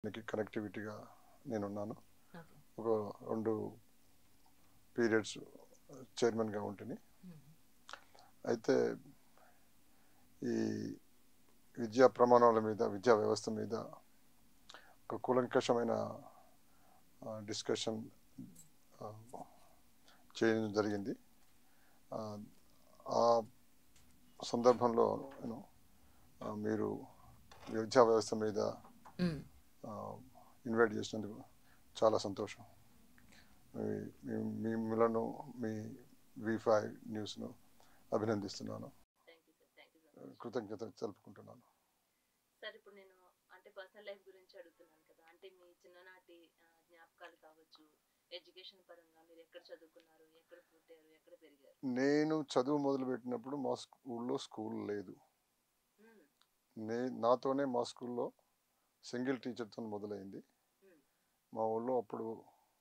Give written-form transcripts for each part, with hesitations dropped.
కనెక్టివిటీగా నేనున్నాను. ఓకే. ఒక 2 పీరియడ్స్ చైర్మన్గా ఉంటుంది. అయితే ఈ విద్యా ప్రమాణాల మీద, విద్యా వ్యవస్థ మీద ఒక కూలంకషమైన డిస్కషన్ చేయడం జరిగింది. ఆ సందర్భంలో మీరు విద్యా వ్యవస్థ మీద ఇన్వైట్ చేసినందుకు చాలా సంతోషం. మిమ్మలను మీ V5 న్యూస్ను అభినందిస్తున్నాను, కృతజ్ఞతలు తెలుపుకుంటున్నాను. సార్, ఇప్పుడు నేను అంటే పర్సనల్ లైఫ్ గురించి అడుగుతున్నాను కదా, అంటే మీ చిన్ననాటి జ్ఞాపకాలు కావచ్చు, ఎడ్యుకేషన్ పరంగా మీరు ఎక్కడ చదువుకున్నారు, ఎక్కడ పుట్టారు, ఎక్కడ పెరిగారు? నేను చదువు మొదలుపెట్టినప్పుడు మా ఊళ్ళో స్కూల్ లేదు. నాతోనే మా స్కూల్లో సింగిల్ టీచర్తో మొదలైంది. మా ఊళ్ళో అప్పుడు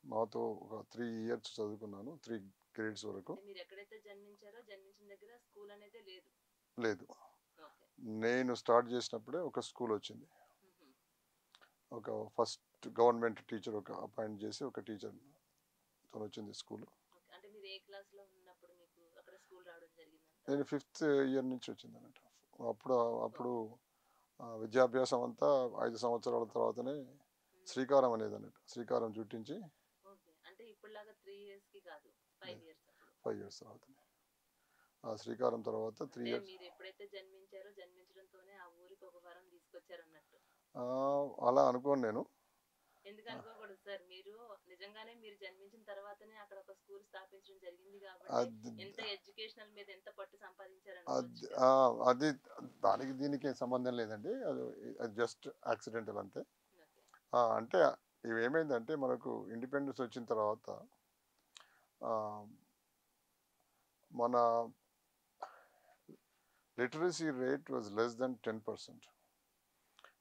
నాతో ఒక 3 ఇయర్స్ చదువుకున్నాను, 3 గ్రేడ్స్ వరకు. మీరు ఎక్కడైతే జన్మించారో జన్మించిన దగ్గర స్కూల్ అనేది లేదు? లేదు. నేను స్టార్ట్ చేసినప్పుడే ఒక స్కూల్ వచ్చింది. ఒక ఫస్ట్ గవర్నమెంట్ టీచర్ ఒక అపాయింట్ చేసి ఒక టీచర్ తో వచ్చింది స్కూల్. అంటే మీరు ఏ క్లాస్ లో ఉన్నప్పుడు మీకు అక్కడ స్కూల్ రావడం జరిగింది? నేను 5th ఇయర్ నుంచి వచ్చింది అన్నట్టు. అప్పుడు విద్యాభ్యాసం అంతా 5 సంవత్సరాల తర్వాతనే శ్రీకారం అనేది అన్నట్టు. శ్రీకారం చుట్టించి అంటే ఇప్పుడులాగా 3 years కి కాదు, 5 years. 5 years తర్వాతనే ఆ శ్రీకారం తర్వాత 3 years. మీరు ఎప్పుడైతే జన్మించారో జన్మించడంతోనే ఆ ఊరికి ఒక వరం తీసుకొచ్చారు అన్నట్టు. అలా అనుకోను నేను. ఎందుకు అనుకోకూడదు సార్, మీరు నిజంగానే మీరు జన్మించిన తర్వాతనే అక్కడ ఒక స్కూల్ స్థాపించడం జరిగింది కాబట్టి ఎంత ఎడ్యుకేషనల్ మీద ఎంత పట్టు సంపాదించారని. అది దానికి దీనికి సంబంధం లేదండి, అది జస్ట్ యాక్సిడెంటల్ అంతే. అంటే ఇవి ఏమైందంటే మనకు ఇండిపెండెన్స్ వచ్చిన తర్వాత మన literacy rate was less than 10%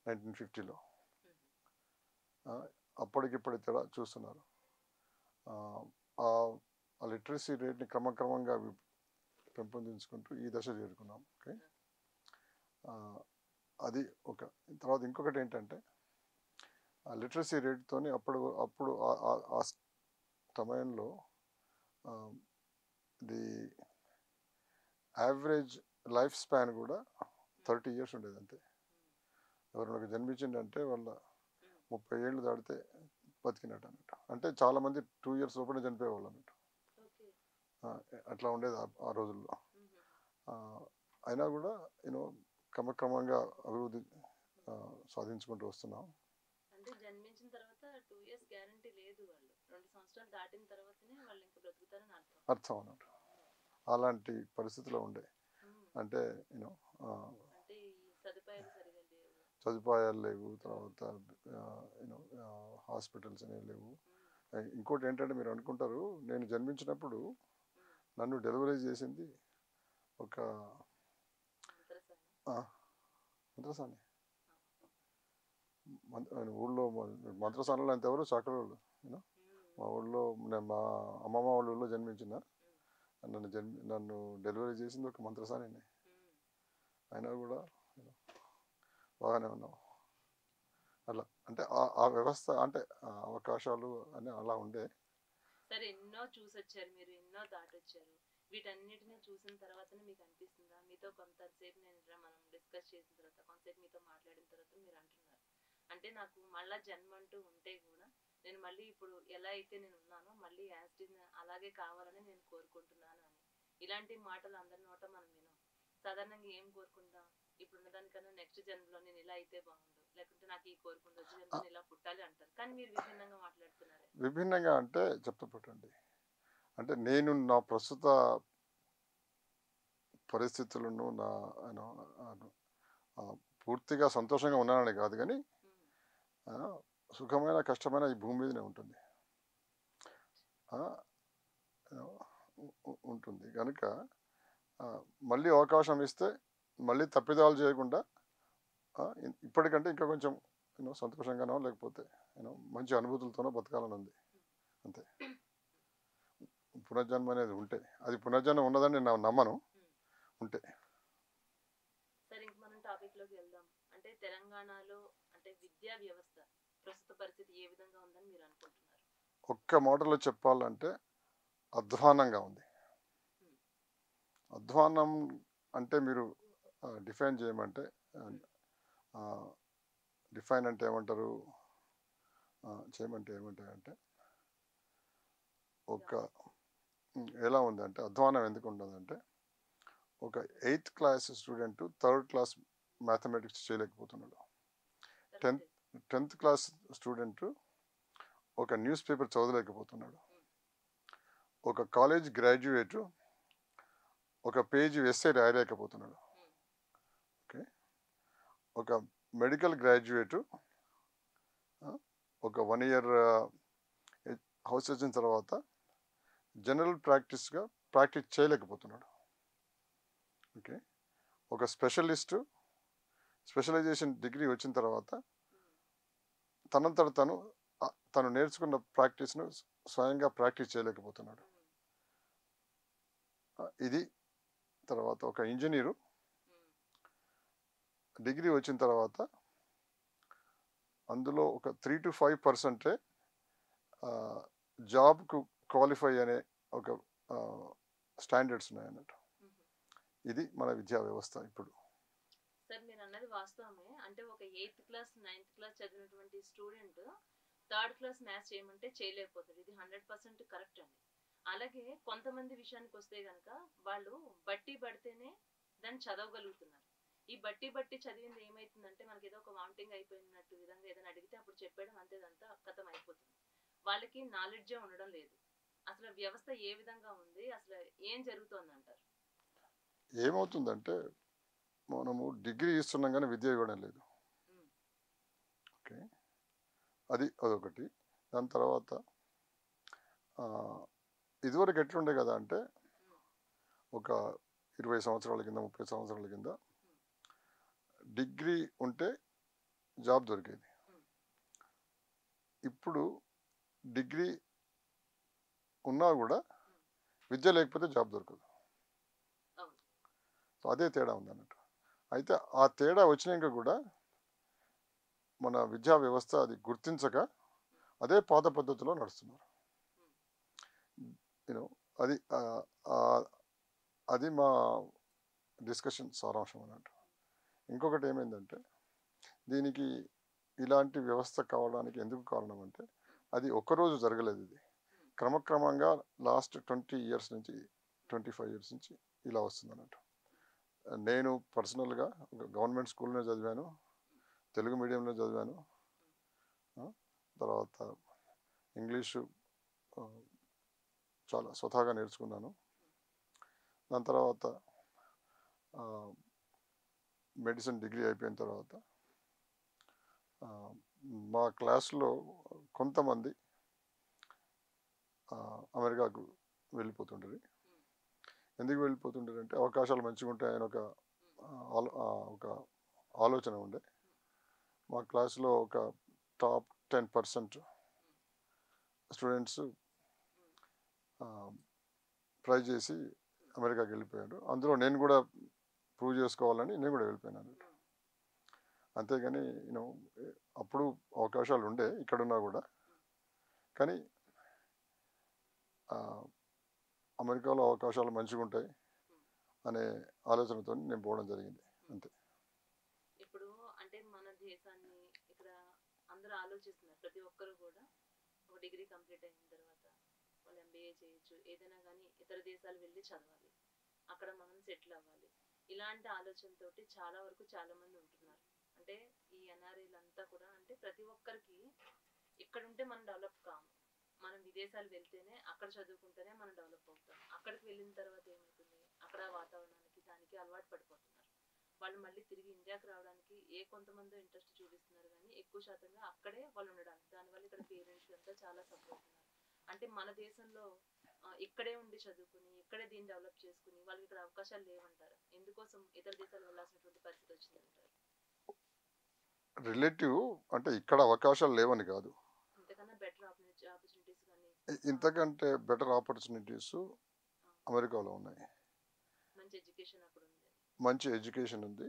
1950లో. అప్పటికిప్పుడు తేడా చూస్తున్నారు. ఆ లిటరసీ రేట్ని క్రమక్రమంగా పెంపొందించుకుంటూ ఈ దశ చేరుకున్నాం. ఓకే, అది ఒక. తర్వాత ఇంకొకటి ఏంటంటే ఆ లిటరసీ రేట్తోని అప్పుడు ఆ సమయంలో ది యావరేజ్ లైఫ్ స్పాన్ కూడా 30 years ఉండేది అంతే. ఎవరైనా జన్మించిందంటే వాళ్ళ 30 ఏళ్ళు దాటితే బతికినట్టు అన్నట్టు. అంటే చాలామంది 2 years లోపలే చనిపోయేవాళ్ళు అన్నట్టు. అట్లా ఉండేది ఆ రోజుల్లో. అయినా కూడా క్రమక్రమంగా అభివృద్ధి సాధించుకుంటూ వస్తున్నాం. అంటే జన్మించిన తర్వాత 2 years గ్యారంటీ లేదు, వాళ్ళు 2 సంవత్సరాలు దాటిన తర్వాతనే వాళ్ళు ఇంకా బ్రతుకుతారని అర్థం అన్నట్టు. అలాంటి పరిస్థితిలో ఉండే. అంటే సదుపాయాలు లేవు, తర్వాత హాస్పిటల్స్ అనేవి లేవు. ఇంకోటి ఏంటంటే మీరు అనుకుంటారు, నేను జన్మించినప్పుడు నన్ను డెలివరీ చేసింది ఒక మంత్రసాని. ఊళ్ళో మంత్రసానులు అంతెవరు చాకలి వాళ్ళు. మా ఊళ్ళో మా అమ్మమ్మ వాళ్ళ ఊళ్ళో జన్మించిన నన్ను డెలివరీ చేసింది ఒక మంత్రసాని. అయినా కూడా బాగానే ఉన్నాం. అలా అంటే ఆ వ్యవస్థ, అంటే అవకాశాలు అని అలా ఉండే. సరే, ఎన్నో చూసొచ్చారు మీరు, ఎన్నో దాటొచ్చారు. వీటన్నిటిని చూసిన తర్వాతనే మీకు అనిపిస్తుందా, మీతో కొంతసేపు మనం డిస్కస్ చేసిన తర్వాత, కొంతసేపు మీతో మాట్లాడిన తర్వాత మీరు అంటున్నారు, అంటే నాకు మళ్ళా జన్మ అంటూ ఉంటే కూడా నేను మళ్ళీ ఇప్పుడు ఎలా అయితే నేను ఉన్నానో మళ్ళీ యాస్టిన్ అలాగే కావాలని నేను కోరుకుంటున్నాను అని. ఇలాంటి మాటలు అందరి నోట మనం వినాం. సాధారణంగా ఏం కోరుకుంటాం, ఇప్పుడు ఉన్నదానికన్నా నెక్స్ట్ జన్మలో నేను ఇలా అయితే బాగుండు, లేకుంటే నాకు ఈ కోరుకుంటూ వచ్చే జన్మలో ఇలా పుట్టాలి అంటారు. కానీ మీరు విభిన్నంగా మాట్లాడుతున్నారు. విభిన్నంగా అంటే చెప్తాపట్టండి, అంటే నేను నా ప్రస్తుత పరిస్థితులను పూర్తిగా సంతోషంగా ఉన్నానని కాదు, కానీ సుఖమైన కష్టమైన ఈ భూమి మీదనే ఉంటుంది కనుక మళ్ళీ అవకాశం ఇస్తే మళ్ళీ తప్పిదాలు చేయకుండా ఇప్పటికంటే ఇంకా కొంచెం సంతోషంగానో లేకపోతే మంచి అనుభూతులతోనో బతకాలని ఉంది అంతే. పునర్జన్మ అనేది ఉంటే, అది పునర్జన్మ ఉన్నదని నేను నమ్మను, ఉంటే. సరే, ఇంక మనం టాపిక్ లోకి వెళ్దాం. అంటే తెలంగాణలో అంటే విద్యా వ్యవస్థ ఒక్క మాటలో చెప్పాలంటే అధ్వానంగా ఉంది. అధ్వానం అంటే మీరు డిఫైన్ చేయమంటే డిఫైన్ అంటే ఏమంటారు, చేయమంటే ఏమంటారంటే ఒక ఎలా ఉందంటే అధ్వానం ఎందుకు ఉండదంటే ఒక 8th class student 3rd class mathematics చేయలేకపోతున్నాడు. 10th క్లాస్ స్టూడెంట్ ఒక న్యూస్ పేపర్ చదవలేకపోతున్నాడు. ఒక కాలేజ్ గ్రాడ్యుయేట్ ఒక పేజీ ఎస్సే రాయలేకపోతున్నాడు. ఓకే, ఒక మెడికల్ గ్రాడ్యుయేట్ ఒక 1 ఇయర్ హౌస్ వచ్చిన తర్వాత జనరల్ ప్రాక్టీస్గా ప్రాక్టీస్ చేయలేకపోతున్నాడు. ఓకే, ఒక స్పెషలిస్టు స్పెషలైజేషన్ డిగ్రీ వచ్చిన తర్వాత తనంతట తను నేర్చుకున్న ప్రాక్టీస్ను స్వయంగా ప్రాక్టీస్ చేయలేకపోతున్నాడు. ఇది తర్వాత ఒక ఇంజనీరు డిగ్రీ వచ్చిన తర్వాత అందులో ఒక 3 to 5% జాబ్కు క్వాలిఫై అనే ఒక స్టాండర్డ్స్ ఉన్నాయన్నట్టు. ఇది మన విద్యా వ్యవస్థ ఇప్పుడు. సార్ మీరు అన్నది వాస్తవమే. అంటే ఒక 8th క్లాస్ 9th క్లాస్ చదివినటువంటి స్టూడెంట్ 3rd క్లాస్ మ్యాథ్స్ చేయమంటే చేయలేకపోతాడు. ఇది 100% కరెక్ట్ అండి. అలాగే కొంతమంది విషయానికి వస్తే గనక వాళ్ళు బట్టి పడితేనే దాన్ని చదవగలుగుతున్నారు. ఈ బట్టి చదివింది ఏమైతుందంటే మనకి ఏదో ఒక వామిటింగ్ అయిపోయినట్టు విధంగా ఏదైనా అడిగితే అప్పుడు చెప్పేయడం అంతేదంతా కథం అయిపోతుంది. వాళ్ళకి నాలెడ్జే ఉండడం లేదు. అసలు వ్యవస్థ ఏ విధంగా ఉంది, అసలు ఏం జరుగుతోంది అంటారు? ఏమవుతుందంటే మనము డిగ్రీ ఇస్తున్నాం కానీ విద్య ఇవ్వడం లేదు. ఓకే, అదొకటి. దాని తర్వాత ఇదివరకు ఎట్లుండే కదా అంటే ఒక 20 సంవత్సరాల కింద 30 సంవత్సరాల కింద డిగ్రీ ఉంటే జాబ్ దొరికేది. ఇప్పుడు డిగ్రీ ఉన్నా కూడా విద్య లేకపోతే జాబ్ దొరకదు. సో అదే తేడా ఉందన్నట్టు. అయితే ఆ తేడా వచ్చినాక కూడా మన విద్యా వ్యవస్థ అది గుర్తించక అదే పాత పద్ధతిలో నడుస్తున్నారు. యూనో అది మా డిస్కషన్ సారాంశం అన్నట్టు. ఇంకొకటి ఏమైందంటే దీనికి ఇలాంటి వ్యవస్థ కావడానికి ఎందుకు కారణం అంటే అది ఒక్కరోజు జరగలేదు. ఇది క్రమక్రమంగా లాస్ట్ 20 years నుంచి 25 years నుంచి ఇలా వస్తుంది అన్నట్టు. నేను పర్సనల్గా గవర్నమెంట్ స్కూల్లోనే చదివాను, తెలుగు మీడియంలో చదివాను, తర్వాత ఇంగ్లీషు చాలా స్వతహాగా నేర్చుకున్నాను. దాని తర్వాత మెడిసిన్ డిగ్రీ అయిపోయిన తర్వాత మా క్లాస్లో కొంతమంది అమెరికాకు వెళ్ళిపోతుంటారు. ఎందుకు వెళ్ళిపోతుంటారు అంటే అవకాశాలు మంచిగా ఉంటాయని ఒక ఆలోచన ఉండే. మా క్లాస్లో ఒక టాప్ 10% స్టూడెంట్స్ ట్రై చేసి అమెరికాకి వెళ్ళిపోయారు. అందులో నేను కూడా ప్రూవ్ చేసుకోవాలని నేను కూడా వెళ్ళిపోయినాను. అంతేగాని అప్పుడు అవకాశాలు ఉండే ఇక్కడున్నా కూడా, కానీ అమెరికాలో అవకాశాలు మంచిగా ఉంటాయి అనే ఆలోచనతో నేను పోవడం జరిగింది అంతే. ఇప్పుడు అంటే మన దేశాన్ని ఇక్కడ అందరూ ఆలోచిస్తున్నారు, ప్రతి ఒక్కరు కూడా ఒక డిగ్రీ కంప్లీట్ అయిన తర్వాత వాళ్ళు MBA చేయొచ్చు, ఏదైనా కానీ ఇతర దేశాలు వెళ్ళి చదవాలి, అక్కడ మనం సెటిల్ అవ్వాలి, ఇలాంటి ఆలోచనతోటి చాలా వరకు చాలా మంది ఉంటున్నారు. అంటే ఈ NRIలంతా కూడా అంటే ప్రతి ఒక్కరికి ఇక్కడ ఉంటే మనం డెవలప్ కాము, మనం విదేశాలు వెళ్తేనే అక్కడ చదువుకుంటేనే మనం డెవలప్ అవుతాం. అక్కడికి వెళ్ళిన తర్వాత ఏమవుతుంది, అక్కడ వాతావరణానికి దానికి అలవాటు పడిపోతున్నారు. వాళ్ళు మళ్ళీ తిరిగి ఇండియాకి రావడానికి కొంతమంది ఇంట్రెస్ట్ చూపిస్తున్నారు, కానీ ఎక్కువ శాతంగా అక్కడే వాళ్ళు ఉండడానికి. దానివల్ల ఇక్కడ పేరెంట్స్ అంతా చాలా సఫర్ అవుతున్నారు. అంటే మన దేశంలో ఇక్కడే ఉండి చదువుకుని ఇక్కడే దీన్ని డెవలప్ చేసుకుని వాళ్ళకి ఇక్కడ అవకాశాలు లేవంటారు. ఎందుకోసం ఇతర దేశాలు వెళ్ళాల్సినటువంటి పరిస్థితి వచ్చిందంటారు? రిలేటివ్ అంటే ఇక్కడ అవకాశాలు లేవని కాదు, ఇంతకన్నా బెటర్ ఆపర్చునిటీస్ కానీ ఇంతకంటే బెటర్ ఆపర్చునిటీస్ అమెరికాలో ఉన్నాయి. మంచి ఎడ్యుకేషన్ ఉంది,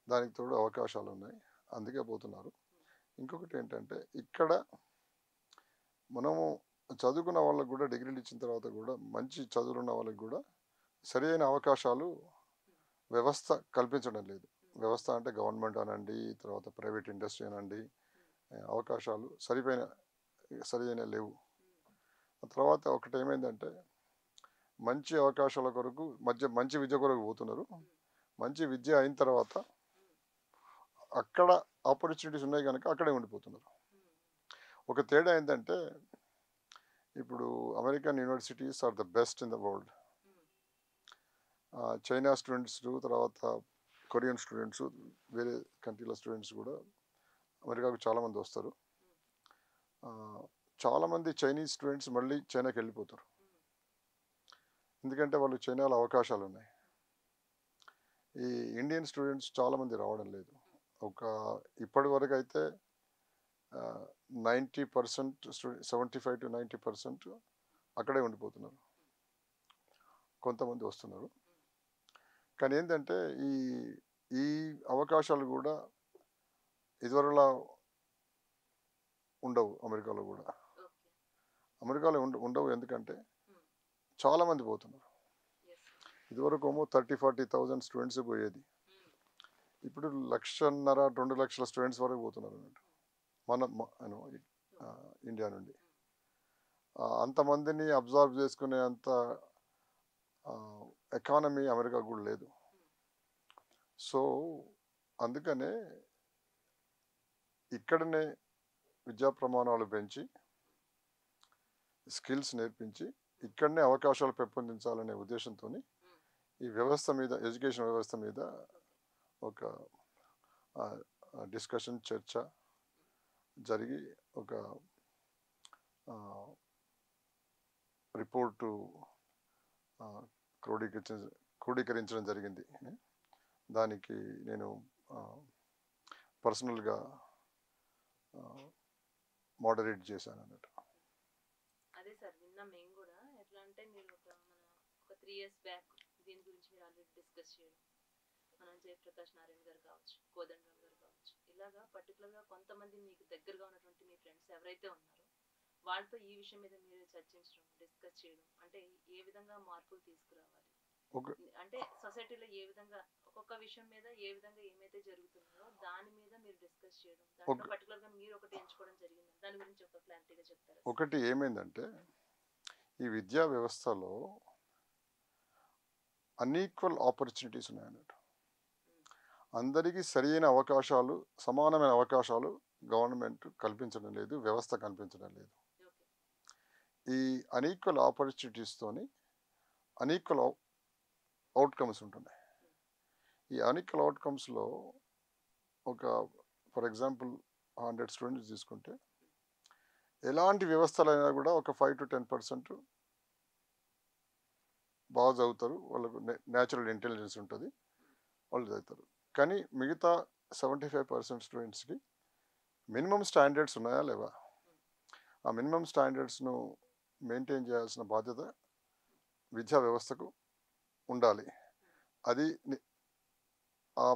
దానికి తోడు అవకాశాలు ఉన్నాయి, అందుకే పోతున్నారు. ఇంకొకటి ఏంటంటే ఇక్కడ మనము చదువుకున్న వాళ్ళకి కూడా డిగ్రీలు ఇచ్చిన తర్వాత కూడా మంచి చదువులున్న వాళ్ళకి కూడా సరైన అవకాశాలు వ్యవస్థ కల్పించడం లేదు. వ్యవస్థ అంటే గవర్నమెంట్ అనండి, తర్వాత ప్రైవేట్ ఇండస్ట్రీ అనండి, అవకాశాలు సరైన లేవు. ఆ తర్వాత ఒకటి ఏమైందంటే మంచి అవకాశాల కొరకు మంచి విద్య కొరకు పోతున్నారు. మంచి విద్య అయిన తర్వాత అక్కడ ఆపర్చునిటీస్ ఉన్నాయి కనుక అక్కడే ఉండిపోతున్నారు. ఒక తేడా ఏంటంటే ఇప్పుడు American universities are the best in the world. China students, తర్వాత కొరియన్ స్టూడెంట్స్, వేరే కంట్రీల స్టూడెంట్స్ కూడా అమెరికాకు చాలామంది వస్తారు. చాలామంది చైనీస్ స్టూడెంట్స్ మళ్ళీ చైనాకి వెళ్ళిపోతారు. ఎందుకంటే వాళ్ళు చైనాలో అవకాశాలు ఉన్నాయి. ఈ ఇండియన్ స్టూడెంట్స్ చాలామంది రావడం లేదు. ఇప్పటి వరకు అయితే 90% 75 to 90% అక్కడే ఉండిపోతున్నారు. కొంతమంది వస్తున్నారు. కానీ ఏంటంటే ఈ అవకాశాలు కూడా ఇదివరలా ఉండవు అమెరికాలో కూడా. అమెరికాలో ఉండవు ఎందుకంటే చాలామంది పోతున్నారు. ఇదివరకు 30,000-40,000 స్టూడెంట్స్ పోయేది. ఇప్పుడు 1,50,000-2 లక్షల స్టూడెంట్స్ వరకు పోతున్నారు అన్నట్టు ఇండియా నుండి. అంతమందిని అబ్జర్వ్ చేసుకునే అంత ఎకానమీ అమెరికా కూడా లేదు. సో అందుకనే ఇక్కడనే విద్యా ప్రమాణాలు పెంచి స్కిల్స్ నేర్పించి ఇక్కడనే అవకాశాలు పెంపొందించాలనే ఉద్దేశంతో ఈ వ్యవస్థ మీద, ఎడ్యుకేషన్ వ్యవస్థ మీద ఒక డిస్కషన్, చర్చ జరిగి ఒక రిపోర్టు క్రోడీకరించడం జరిగింది. దానికి నేను పర్సనల్గా మోడరేట్ చేశాను అన్నట్టు. అదే సార్, విన్నాం మేము కూడా. ఎట్లా అంటే మీరు ఒక 3 years బ్యాక్ దీని గురించి మీరు ఆల్రెడీ డిస్కస్ చేయడం, మనం జయప్రకాష్ నారాయణ గారు కావచ్చు, కోదండరామ్ గారు కావచ్చు, ఇలాగా పర్టికులర్గా కొంతమంది మీకు దగ్గరగా ఉన్నటువంటి మీ ఫ్రెండ్స్ ఎవరైతే ఉన్నారో వాళ్ళతో ఈ విషయం మీద మీరు చర్చించడం, డిస్కస్ చేయడం, అంటే ఏ విధంగా మార్పులు తీసుకురావాలి, అంటే సొసైటీలో ఏ విధంగా ఒక్కొక్క విషయం మీద ఏ విధంగా ఏమైతే జరుగుతుందో దాని మీద మీరు డిస్కస్ చేయడం, దాంట్లో పర్టికులర్ గా మీరు ఒకటి ఎంచుకోవడం జరిగింది. దాని గురించి ఒక క్లారిటీగా చెప్తారా? ఒకటి ఏమైందంటే ఈ విద్యా వ్యవస్థలో అన్ఈక్వల్ ఆపర్చునిటీస్ ఉన్నాయన్నట్టు. అందరికీ సరైన అవకాశాలు, సమానమైన అవకాశాలు గవర్నమెంట్ కల్పించడం లేదు, వ్యవస్థ కల్పించడం లేదు. ఈ అన్ఈక్వల్ ఆపర్చునిటీస్తోని అన్ఈక్వల్ అవుట్కమ్స్ ఉంటున్నాయి. ఈ అన్ఈక్వల్ అవుట్కమ్స్లో ఫర్ ఎగ్జాంపుల్ 100 స్టూడెంట్స్ తీసుకుంటే ఎలాంటి వ్యవస్థలైనా కూడా ఒక 5 to 10% బాగా చదువుతారు, వాళ్ళకు న్యాచురల్ ఇంటెలిజెన్స్ ఉంటుంది, వాళ్ళు చదువుతారు. కానీ మిగతా 75% స్టూడెంట్స్కి మినిమం స్టాండర్డ్స్ ఉన్నాయా లేవా? ఆ మినిమం స్టాండర్డ్స్ను మెయింటైన్ చేయాల్సిన బాధ్యత విద్యా వ్యవస్థకు ఉండాలి. అది ఆ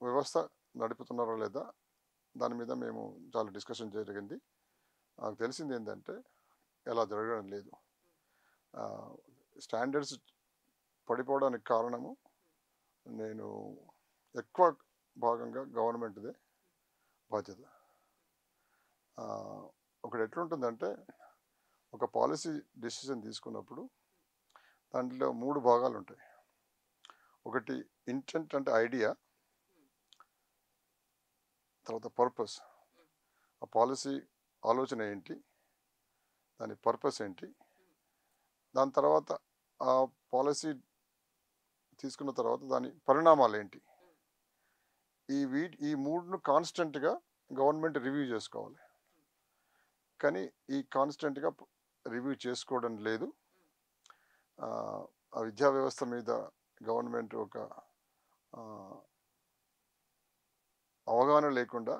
వ్యవస్థ నడుపుతున్నారో లేదా దాని మీద మేము చాలా డిస్కషన్ జరిగింది. నాకు తెలిసింది ఏంటంటే ఎలా జరగడం లేదు. స్టాండర్డ్స్ పడిపోవడానికి కారణము నేను ఎక్కువ భాగంగా గవర్నమెంట్దే బాధ్యత. ఒకటి ఎట్లుంటుందంటే ఒక పాలసీ డెసిషన్ తీసుకున్నప్పుడు దాంట్లో 3 భాగాలు ఉంటాయి. ఒకటి ఇంటెంట్ అంటే ఐడియా, తర్వాత పర్పస్, ఆ పాలసీ ఆలోచన ఏంటి, దాని పర్పస్ ఏంటి, దాని తర్వాత ఆ పాలసీ తీసుకున్న తర్వాత దాని పరిణామాలు ఏంటి. ఈ 3ను కాన్స్టెంట్గా గవర్నమెంట్ రివ్యూ చేసుకోవాలి. కానీ ఈ కాన్స్టెంట్గా రివ్యూ చేసుకోవడం లేదు. ఆ విద్యా వ్యవస్థ మీద గవర్నమెంట్ ఒక అవగాహన లేకుండా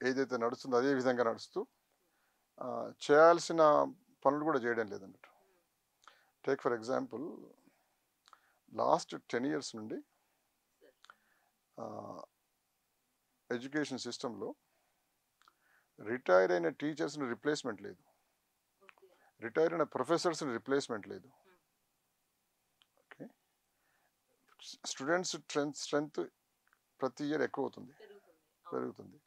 ఏదైతే నడుస్తుందో అదే విధంగా నడుస్తూ చేయాల్సిన పనులు కూడా చేయడం లేదన్నట్టు. Take for example, last 10 years నుండి ఎడ్యుకేషన్ సిస్టంలో రిటైర్ అయిన టీచర్స్ని రిప్లేస్మెంట్ లేదు, ఓకే. రిటైర్ అయిన ప్రొఫెసర్స్ని రిప్లేస్మెంట్ లేదు. ఓకే, స్టూడెంట్స్ స్ట్రెంత్ ప్రతి ఇయర్ ఎక్కువ అవుతుంది, పెరుగుతుంది. అవును. పెరుగుతుంది.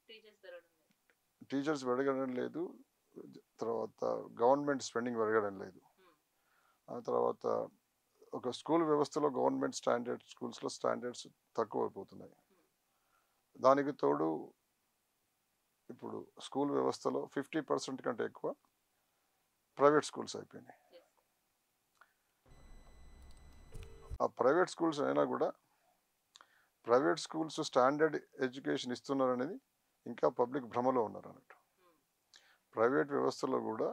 టీచర్స్ పెరగడం లేదు. టీచర్స్ పెరగడం లేదు, తర్వాత గవర్నమెంట్ స్పెండింగ్ పెరగడం లేదు. ఆ తర్వాత ఒక స్కూల్ వ్యవస్థలో గవర్నమెంట్ స్టాండర్డ్ స్కూల్స్లో స్టాండర్డ్స్ తక్కువ అయిపోతున్నాయి. దానికి తోడు ఇప్పుడు స్కూల్ వ్యవస్థలో 50% కంటే ఎక్కువ ప్రైవేట్ స్కూల్స్ అయిపోయినాయి. Yes. ఆ ప్రైవేట్ స్కూల్స్ అయినా కూడా ప్రైవేట్ స్కూల్స్ స్టాండర్డ్ ఎడ్యుకేషన్ ఇస్తున్నారు అనేది ఇంకా పబ్లిక్ భ్రమలో ఉన్నారు అన్నట్టు. ప్రైవేట్ వ్యవస్థలో కూడా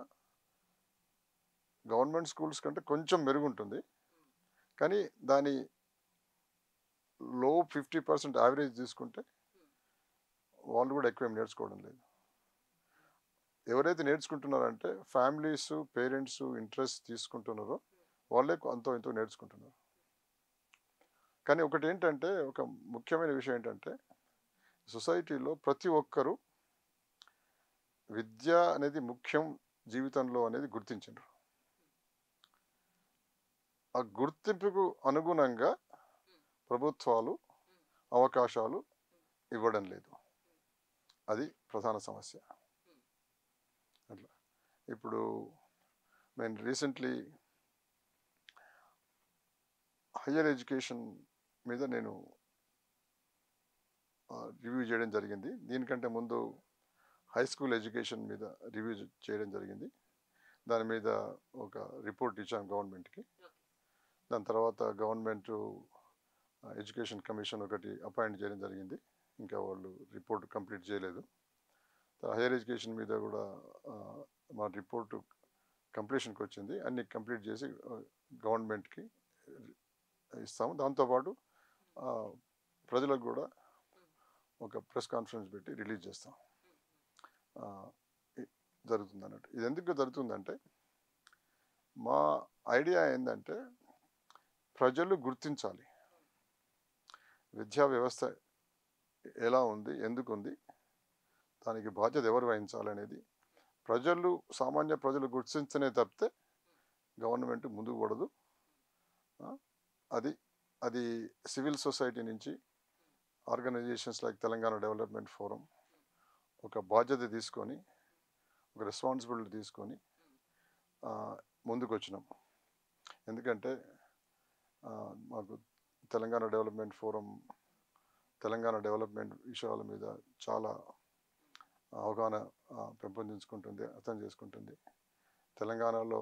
గవర్నమెంట్ స్కూల్స్ కంటే కొంచెం మెరుగుంటుంది, కానీ దాని లో 50% యావరేజ్ తీసుకుంటే వాళ్ళు కూడా ఎక్కువ ఏం నేర్చుకోవడం లేదు. ఎవరైతే నేర్చుకుంటున్నారంటే ఫ్యామిలీస్ పేరెంట్స్ ఇంట్రెస్ట్ తీసుకుంటున్నారో వాళ్ళే అంతో ఎంతో నేర్చుకుంటున్నారు. కానీ ఒకటి ఏంటంటే, ఒక ముఖ్యమైన విషయం ఏంటంటే, సొసైటీలో ప్రతి ఒక్కరూ విద్య అనేది ముఖ్యం జీవితంలో అనేది గుర్తించారు. ఆ గుర్తింపుకు అనుగుణంగా ప్రభుత్వాలు అవకాశాలు ఇవ్వడం లేదు, అది ప్రధాన సమస్య. అట్లా ఇప్పుడు నేను రీసెంట్లీ హయ్యర్ ఎడ్యుకేషన్ మీద నేను రివ్యూ చేయడం జరిగింది. దీనికంటే ముందు హై స్కూల్ ఎడ్యుకేషన్ మీద రివ్యూ చేయడం జరిగింది. దాని మీద ఒక రిపోర్ట్ ఇచ్చాం గవర్నమెంట్కి. దాని తర్వాత గవర్నమెంట్ ఎడ్యుకేషన్ కమిషన్ ఒకటి అపాయింట్ చేయడం జరిగింది. ఇంకా వాళ్ళు రిపోర్ట్ కంప్లీట్ చేయలేదు. హైయర్ ఎడ్యుకేషన్ మీద కూడా మా రిపోర్టు కంప్లీషన్కి వచ్చింది. అన్ని కంప్లీట్ చేసి గవర్నమెంట్కి ఇస్తాము. దాంతోపాటు ప్రజలకు కూడా ఒక ప్రెస్ కాన్ఫరెన్స్ పెట్టి రిలీజ్ చేస్తాం. జరుగుతుంది అన్నట్టు. ఇది ఎందుకు జరుగుతుందంటే, మా ఐడియా ఏంటంటే ప్రజలు గుర్తించాలి విద్యా వ్యవస్థ ఎలా ఉంది, ఎందుకు ఉంది, దానికి బాధ్యత ఎవరు వహించాలనేది ప్రజలు, సామాన్య ప్రజలు గుర్తించనే తప్పితే గవర్నమెంట్ ముందుకు పడదు. అది అది సివిల్ సొసైటీ నుంచి organizations like Telangana development forum ఒక బాధ్యత తీసుకొని, ఒక రెస్పాన్సిబిలిటీ తీసుకొని ముందుకు వచ్చినాం. ఎందుకంటే మాకు Telangana development forum Telangana development విషయాల మీద చాలా అవగాహన పెంపొందించుకుంటుంది, అర్థం చేసుకుంటుంది. తెలంగాణలో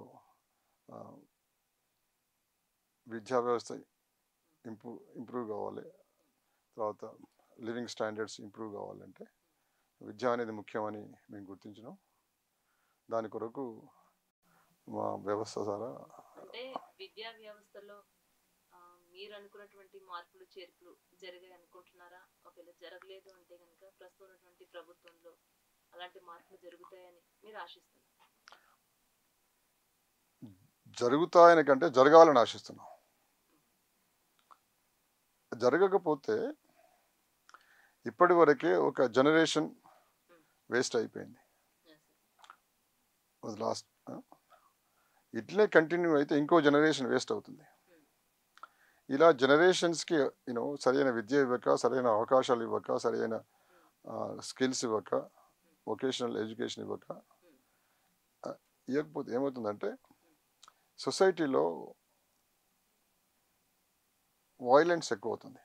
విద్యా వ్యవస్థ ఇంప్రూవ్ కావాలి, తర్వాత లివింగ్ స్టాండర్డ్స్ ఇంప్రూవ్ కావాలంటే విద్య అనేది ముఖ్యమని మేము గుర్తించినాం. దాని కొరకు మా వ్యవస్థ ద్వారా అంటే విద్యా వ్యవస్థలో మీరు అనుకున్నటువంటి మార్పులు చేర్పులు జరిగాయి అనుకుంటున్నారా? ఒకవేళ జరగలేదు అంటే కనుక ప్రస్తుతం ఉన్నటువంటి ప్రభుత్వంలో అలాంటి మార్పులు జరుగుతాయని మీరు ఆశిస్తున్నారు? జరుగుతాయని కంటే జరగాలని ఆశిస్తున్నాం. జరగకపోతే ఇప్పటి వరకే ఒక జనరేషన్ వేస్ట్ అయిపోయింది. లాస్ట్ ఇట్లే కంటిన్యూ అయితే ఇంకో జనరేషన్ వేస్ట్ అవుతుంది. ఇలా జనరేషన్స్కి సరైన విద్య ఇవ్వక, సరైన అవకాశాలు ఇవ్వక, సరైన స్కిల్స్ ఇవ్వక, వొకేషనల్ ఎడ్యుకేషన్ ఇవ్వక ఇవ్వకపోతే ఏమవుతుందంటే సొసైటీలో వైలెన్స్ ఎక్కువ అవుతుంది.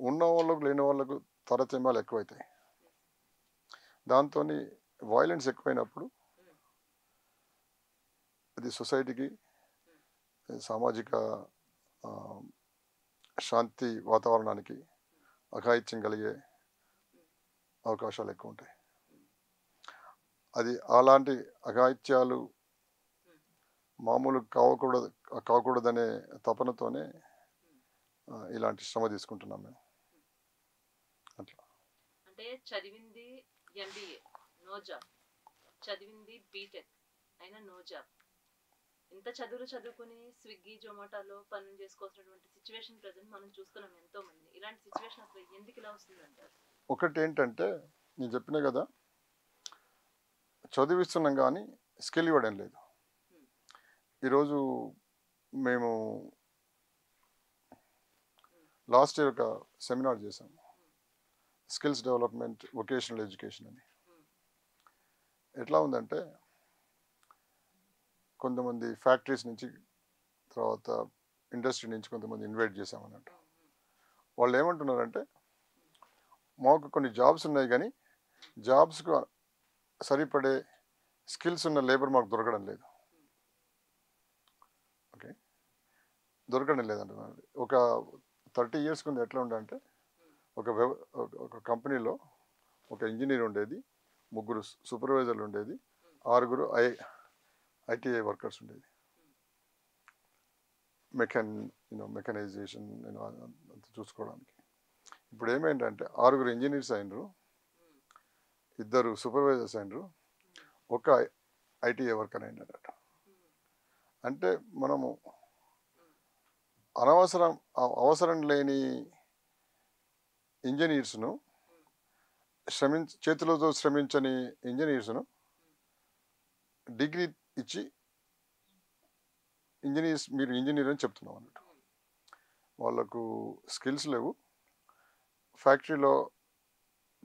ఉన్న వాళ్ళకు లేని వాళ్ళకు తారతమ్యాలు ఎక్కువైతాయి. దాంతో వైలెన్స్ ఎక్కువైనప్పుడు అది సొసైటీకి, సామాజిక శాంతి వాతావరణానికి అఘాయిత్యం కలిగే అవకాశాలు ఎక్కువ ఉంటాయి. అది అలాంటి అఘాయిత్యాలు మామూలు కాకూడదనే తపనతోనే ఇలాంటి శ్రమ తీసుకుంటున్నాం మేము. అట్లా అంటే చదివింది MBA నో జాబ్, చదివింది బీటెక్ అయినా నో జాబ్. ఇంత చదువుకుని స్విగ్గీ జొమాటోలో పనులు చేసుకోవాల్సినటువంటి సిచ్యువేషన్ ప్రజెంట్ మనం చూస్తున్నాం ఎంతో మంది. ఇలాంటి సిచ్యువేషన్ అసలు ఎందుకు ఇలా వస్తుంది అంటారు? ఒకటి ఏంటంటే నేను చెప్పినా కదా, చదివిస్తున్నాం కానీ స్కిల్ ఇవ్వడం లేదు. ఈరోజు మేము లాస్ట్ ఇయర్ ఒక సెమినార్ చేశాము, స్కిల్స్ డెవలప్మెంట్ వొకేషనల్ ఎడ్యుకేషన్ అని. ఎట్లా ఉందంటే కొంతమంది ఫ్యాక్టరీస్ నుంచి, తర్వాత ఇండస్ట్రీ నుంచి కొంతమంది ఇన్వైట్ చేశామన్నట్టు. వాళ్ళు ఏమంటున్నారంటే మాకు కొన్ని జాబ్స్ ఉన్నాయి కానీ జాబ్స్కు సరిపడే స్కిల్స్ ఉన్న లేబర్ మాకు దొరకడం లేదు. ఓకే, దొరకడం లేదంటున్నారు. ఒక 30 years కింద ఎట్లా ఉండంటే ఒక కంపెనీలో ఒక ఇంజనీర్ ఉండేది, 3 సూపర్వైజర్లు ఉండేది, 6 ఐటీఐ వర్కర్స్ ఉండేది. మెకనైజేషన్ అంత చూసుకోవడానికి. ఇప్పుడు ఏమైందంటే 6 ఇంజనీర్స్ అయినరు, 2 సూపర్వైజర్స్ అయినరు, ఒక ఐటీఐ వర్కర్ అయినారట. అంటే మనము అవసరం లేని ఇంజనీర్స్ను, చేతులతో శ్రమించని ఇంజనీర్స్ను డిగ్రీ ఇచ్చి మీరు ఇంజనీర్ అని చెప్తున్నాం అన్నట్టు. వాళ్ళకు స్కిల్స్ లేవు, ఫ్యాక్టరీలో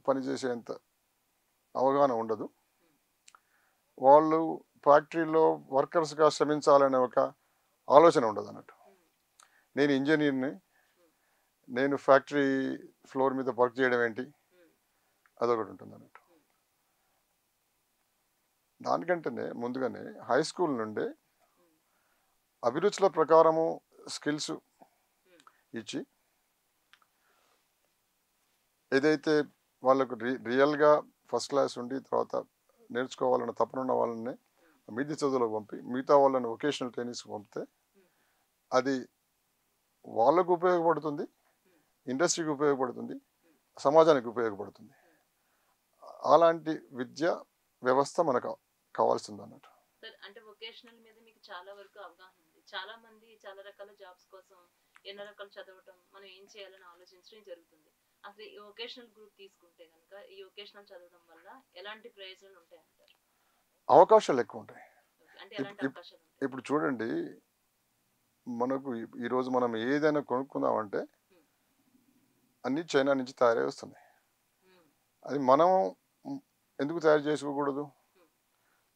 పనిచేసేంత అవగాహన ఉండదు, వాళ్ళు ఫ్యాక్టరీలో వర్కర్స్గా శ్రమించాలనే ఒక ఆలోచన ఉండదు అన్నట్టు. నేను ఇంజనీర్ని, నేను ఫ్యాక్టరీ ఫ్లోర్ మీద వర్క్ చేయడం ఏంటి, అదొకటి ఉంటుంది అన్నట్టు. దానికంటేనే ముందుగానే హై స్కూల్ నుండే అభిరుచుల ప్రకారము స్కిల్స్ ఇచ్చి, ఏదైతే వాళ్ళకు రియల్గా ఫస్ట్ క్లాస్ ఉండి తర్వాత నేర్చుకోవాలన్న తపనున్న వాళ్ళని మిగతా చదువులకు పంపి మిగతా వాళ్ళని వొకేషనల్ ట్రైనింగ్స్కి పంపితే అది వాళ్ళకు ఉపయోగపడుతుంది, ఇండస్ట్రీకి ఉపయోగపడుతుంది, సమాజానికి ఉపయోగపడుతుంది. అలాంటి విద్యా వ్యవస్థ మనకు కావాల్సింది అన్నట్టు. సార్, అంటే వొకేషనల్ మీద మీకు చాలా వరకు అవగాహన ఉంది. చాలా మంది చాలా రకాల జాబ్స్ కోసం ఎన్నో రకాలు చదవటం, మనం ఏం చేయాలని ఆలోచించడం జరుగుతుంది. అసలు ఈ వొకేషనల్ గ్రూప్ తీసుకుంటే కనుక ఈ వొకేషనల్ చదవడం వల్ల ఎలాంటి ప్రయోజనాలు ఉంటాయి అంటారు? అవకాశాలు ఎక్కువ ఉంటాయి. అంటే ఎలాంటి అవకాశాలు ఉంటాయి? ఇప్పుడు చూడండి, మనకు ఈరోజు మనం ఏదైనా కొనుక్కుందామంటే అన్నీ చైనా నుంచి తయారై వస్తున్నాయి. అది మనం ఎందుకు తయారు చేసుకోకూడదు?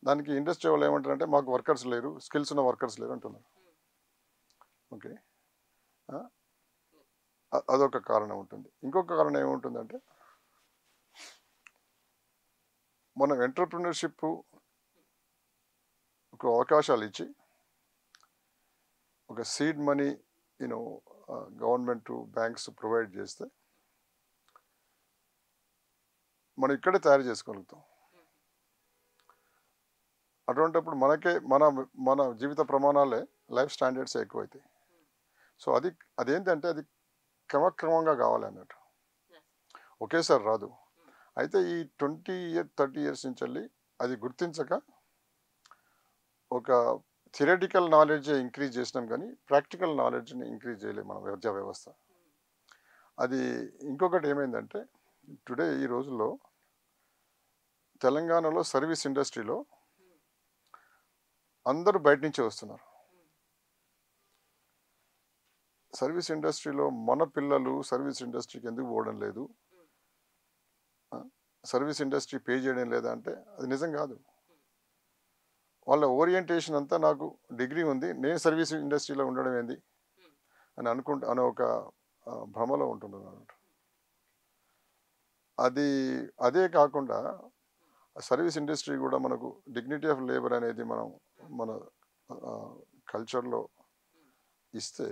దానికి ఇండస్ట్రీ వాళ్ళు ఏమంటారంటే మాకు వర్కర్స్ లేరు, స్కిల్స్ ఉన్న వర్కర్స్ లేరు అంటున్నారు. ఓకే, అదొక కారణం ఉంటుంది. ఇంకొక కారణం ఏముంటుందంటే మనం ఎంటర్‌ప్రెన్యూర్‌షిప్ ఒక అవకాశాలు ఇచ్చి ఒక seed money government banks provide చేస్తే మనం ఇక్కడే తయారు చేసుకోగలుగుతాం. అటువంటిప్పుడు మనకే మన జీవిత ప్రమాణాలే, లైఫ్ స్టాండర్డ్స్ ఎక్కువైతాయి. సో అదేంటంటే అది క్రమక్రమంగా కావాలి అన్నట్టు, ఒకేసారి రాదు. అయితే ఈ 30 years నుంచి వెళ్ళి అది గుర్తించక ఒక థియరిటికల్ నాలెడ్జ్ ఇంక్రీజ్ చేసినాం కానీ ప్రాక్టికల్ నాలెడ్జ్ని ఇంక్రీజ్ చేయలేము మన విద్యా వ్యవస్థ. అది ఇంకొకటి ఏమైందంటే టుడే ఈ రోజుల్లో తెలంగాణలో సర్వీస్ ఇండస్ట్రీలో అందరూ బయట నుంచే వస్తున్నారు. సర్వీస్ ఇండస్ట్రీలో మన పిల్లలు సర్వీస్ ఇండస్ట్రీకి ఎందుకు పోవడం లేదు, సర్వీస్ ఇండస్ట్రీ పే చేయడం లేదా అంటే అది నిజం కాదు. వాళ్ళ ఓరియంటేషన్ అంతా నాకు డిగ్రీ ఉంది, నేను సర్వీస్ ఇండస్ట్రీలో ఉండడం ఏంది అని అనే ఒక భ్రమలో ఉంటున్నారు. అదే కాకుండా సర్వీస్ ఇండస్ట్రీ కూడా మనకు డిగ్నిటీ ఆఫ్ లేబర్ అనేది మన కల్చర్లో ఇస్తే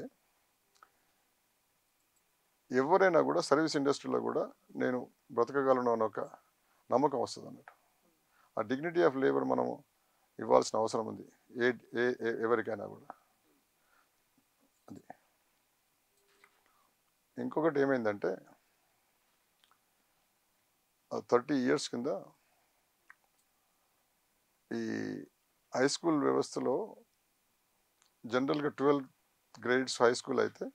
ఎవరైనా కూడా సర్వీస్ ఇండస్ట్రీలో కూడా నేను బ్రతకగలను అన్న ఒక నమ్మకం వస్తుంది అన్నట్టు. ఆ డిగ్నిటీ ఆఫ్ లేబర్ మనము ఇవ్వాల్సిన అవసరం ఉంది ఎవరికైనా కూడా. అది ఇంకొకటి ఏమైందంటే 30 years కింద ఈ హై స్కూల్ వ్యవస్థలో జనరల్గా 12th grades హై స్కూల్ అయితే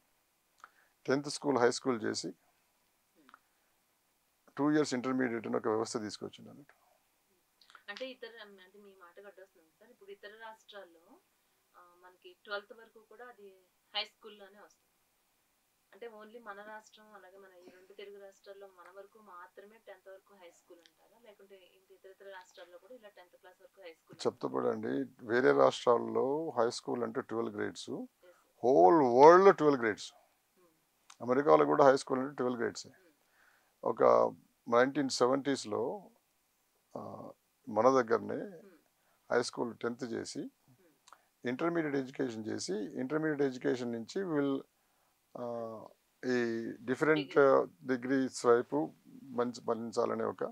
10th school హై స్కూల్ చేసి 2 years ఇంటర్మీడియట్ అని ఒక వ్యవస్థ తీసుకొచ్చిండు అన్నట్టు. అంటే అంటే మీ మాట గడ్డొస్తుంది సార్. ఇప్పుడు ఇతర రాష్ట్రాల్లో మనకి 12th వరకు కూడా అది హై స్కూల్లోనే వస్తుంది. అంటే ఓన్లీ మన రాష్ట్రం అలాగే మన ఈ 2 తెలుగు రాష్ట్రాల్లో మన వరకు మాత్రమే 10th వరకు హై స్కూల్ అంటారా, లేకుంటే ఇతర రాష్ట్రాల్లో కూడా ఇలా 10th క్లాస్ వరకు హై స్కూల్? చెప్తాపడండి, వేరే రాష్ట్రాల్లో హై స్కూల్ అంటే 12 గ్రేడ్స్, హోల్ వరల్డ్లో 12 గ్రేడ్స్. అమెరికాలో కూడా హై స్కూల్ అంటే 12 గ్రేడ్స్. ఒక 1970sలో మన దగ్గరనే హై స్కూల్ 10th చేసి ఇంటర్మీడియట్ ఎడ్యుకేషన్ చేసి, ఇంటర్మీడియట్ ఎడ్యుకేషన్ నుంచి ఈ డిఫరెంట్ డిగ్రీస్ వైపు మళ్ళించాలనే ఒక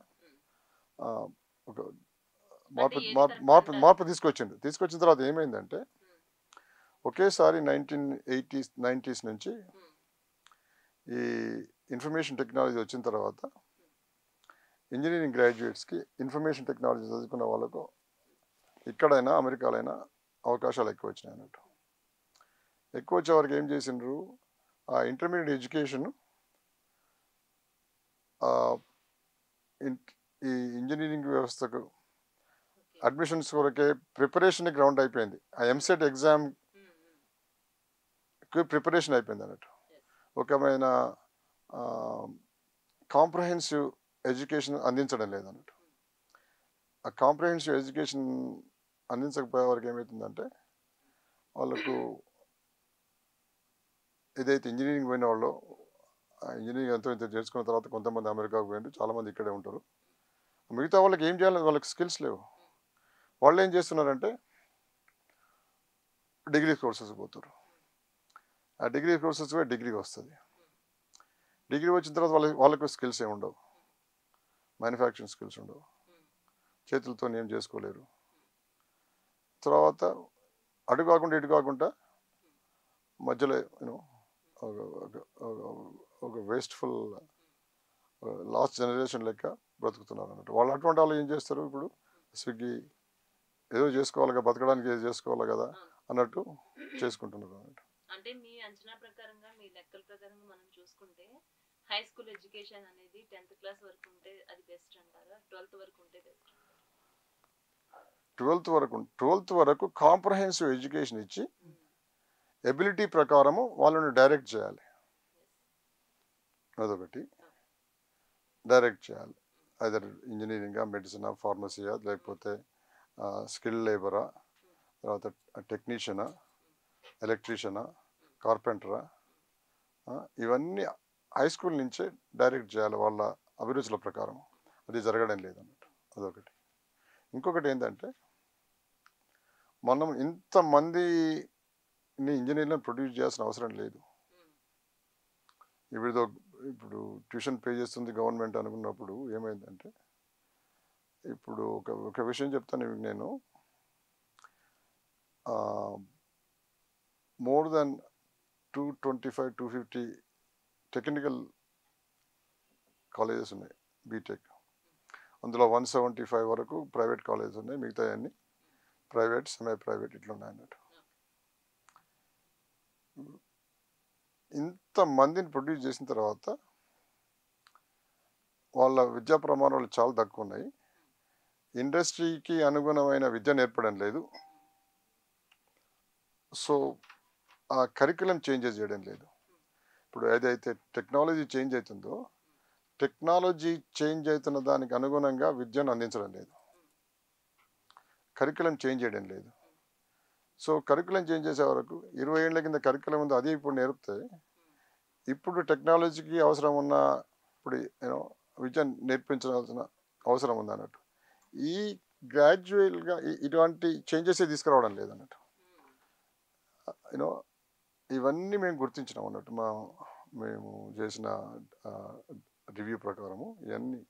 మార్పు తీసుకొచ్చిన తర్వాత ఏమైందంటే, ఒకేసారి 1980s నుంచి ఈ ఇన్ఫర్మేషన్ టెక్నాలజీ వచ్చిన తర్వాత ఇంజనీరింగ్ గ్రాడ్యుయేట్స్కి ఇన్ఫర్మేషన్ టెక్నాలజీ చదువుకున్న వాళ్ళకు ఇక్కడైనా అమెరికాలైనా అవకాశాలు ఎక్కువ వచ్చినాయి అన్నట్టు. ఎక్కువ వచ్చే వరకు ఏం చేసిండ్రు, ఆ ఇంటర్మీడియట్ ఎడ్యుకేషన్ ఈ ఇంజనీరింగ్ వ్యవస్థకు అడ్మిషన్స్ కొరకే ప్రిపరేషన్ గ్రౌండ్ అయిపోయింది. ఆ ఎంసెట్ ఎగ్జామ్కి ప్రిపరేషన్ అయిపోయింది అన్నట్టు. ఒకమైన కాంప్రహెన్సివ్ ఎడ్యుకేషన్ అందించడం లేదన్నట్టు. ఆ కాంప్రహెన్సివ్ ఎడ్యుకేషన్ అందించకపోయే వరకు ఏమవుతుందంటే, వాళ్ళకు ఏదైతే ఇంజనీరింగ్ పోయిన వాళ్ళు ఇంజనీరింగ్ ఎంతో ఇంత చేసుకున్న తర్వాత కొంతమంది అమెరికాకు పోయిండు, చాలామంది ఇక్కడే ఉంటారు. మిగతా వాళ్ళకి ఏం చేయాలి, వాళ్ళకి స్కిల్స్ లేవు. వాళ్ళు ఏం చేస్తున్నారంటే డిగ్రీ కోర్సెస్ పోతారు. ఆ డిగ్రీ కోర్సెస్ డిగ్రీ వస్తుంది. డిగ్రీ వచ్చిన తర్వాత వాళ్ళకు స్కిల్స్ ఏమి ఉండవు, మ్యానుఫ్యాక్చరింగ్ స్కిల్స్ ఉండవు, చేతులతో ఏం చేసుకోలేరు. తర్వాత అటు కాకుండా ఇటు కాకుండా మధ్యలో ఒక వేస్ట్ఫుల్ లాస్ట్ జనరేషన్ లెక్క బ్రతుకుతున్నారు అన్నట్టు. వాళ్ళు అటువంటి వాళ్ళు ఏం చేస్తారు, ఇప్పుడు స్విగ్గీ ఏదో చేసుకోవాలి కదా, బతకడానికి ఏదో చేసుకోవాలి కదా అన్నట్టు చేసుకుంటున్నారు అన్నట్టు. అంటే మీ అంచనా ప్రకారంగా, మీ లెక్కల ప్రకారంగా మనం చూసుకుంటే హై స్కూల్ ఎడ్యుకేషన్ అనేది 10th క్లాస్ వరకు ఉంటే అది బెస్ట్ అంటారా, 12th వరకు ఉంటే బెస్ట్ అంటారా? 12th వరకు కాంప్రహెన్సివ్ ఎడ్యుకేషన్ ఇచ్చి ఎబిలిటీ ప్రకారము వాళ్ళని డైరెక్ట్ చేయాలి. అదొకటి, డైరెక్ట్ చేయాలి. ఐదర్ ఇంజనీరింగా, మెడిసినా, ఫార్మసీయా, లేకపోతే స్కిల్ లేబరా, తర్వాత టెక్నీషియనా, ఎలక్ట్రీషియనా, కార్పెంటరా, ఇవన్నీ హై స్కూల్ నుంచే డైరెక్ట్ చేయాలి వాళ్ళ అభిరుచుల ప్రకారం. అది జరగడం లేదన్నట్టు. అదొకటి. ఇంకొకటి ఏంటంటే, మనం ఇంతమందిని ఇంజనీర్లను ప్రొడ్యూస్ చేయాల్సిన అవసరం లేదు. ఇప్పుడు ట్యూషన్ పే చేస్తుంది గవర్నమెంట్ అనుకున్నప్పుడు ఏమైందంటే, ఇప్పుడు ఒక విషయం చెప్తాను నేను. మోర్ దాన్ 225-250 టెక్నికల్ కాలేజెస్ ఉన్నాయి, బీటెక్. అందులో 175 వరకు ప్రైవేట్ కాలేజెస్ ఉన్నాయి, మిగతా అన్ని ప్రైవేట్, సెమీ ప్రైవేట్ ఇట్లా ఉన్నాయి అన్నట్టు. ఇంతమందిని ప్రొడ్యూస్ చేసిన తర్వాత వాళ్ళ విద్యా ప్రమాణాలు చాలా తక్కువ ఉన్నాయి. ఇండస్ట్రీకి అనుగుణమైన విద్య నేర్పడం లేదు. సో ఆ కరికులం చేంజెస్ చేయడం లేదు. ఇప్పుడు ఏదైతే టెక్నాలజీ చేంజ్ అవుతుందో, టెక్నాలజీ చేంజ్ అవుతున్న దానికి అనుగుణంగా విద్యను అందించడం లేదు. కరికులం చేంజ్ చేయడం లేదు. సో కరికులం చేంజ్ చేసే వరకు 20 ఏళ్ల కింద కరికులం ఉంది, అది ఇప్పుడు నేర్పితే ఇప్పుడు టెక్నాలజీకి అవసరం ఉన్న ఇప్పుడు విద్య నేర్పించాల్సిన అవసరం ఉంది అన్నట్టు. ఈ గ్రాడ్యువల్గా ఇటువంటి చేంజెస్ తీసుకురావడం లేదన్నట్టు. ఇవన్నీ మేము గుర్తించినాం అన్నట్టు. మేము చేసిన రివ్యూ ప్రకారము ఇవన్నీ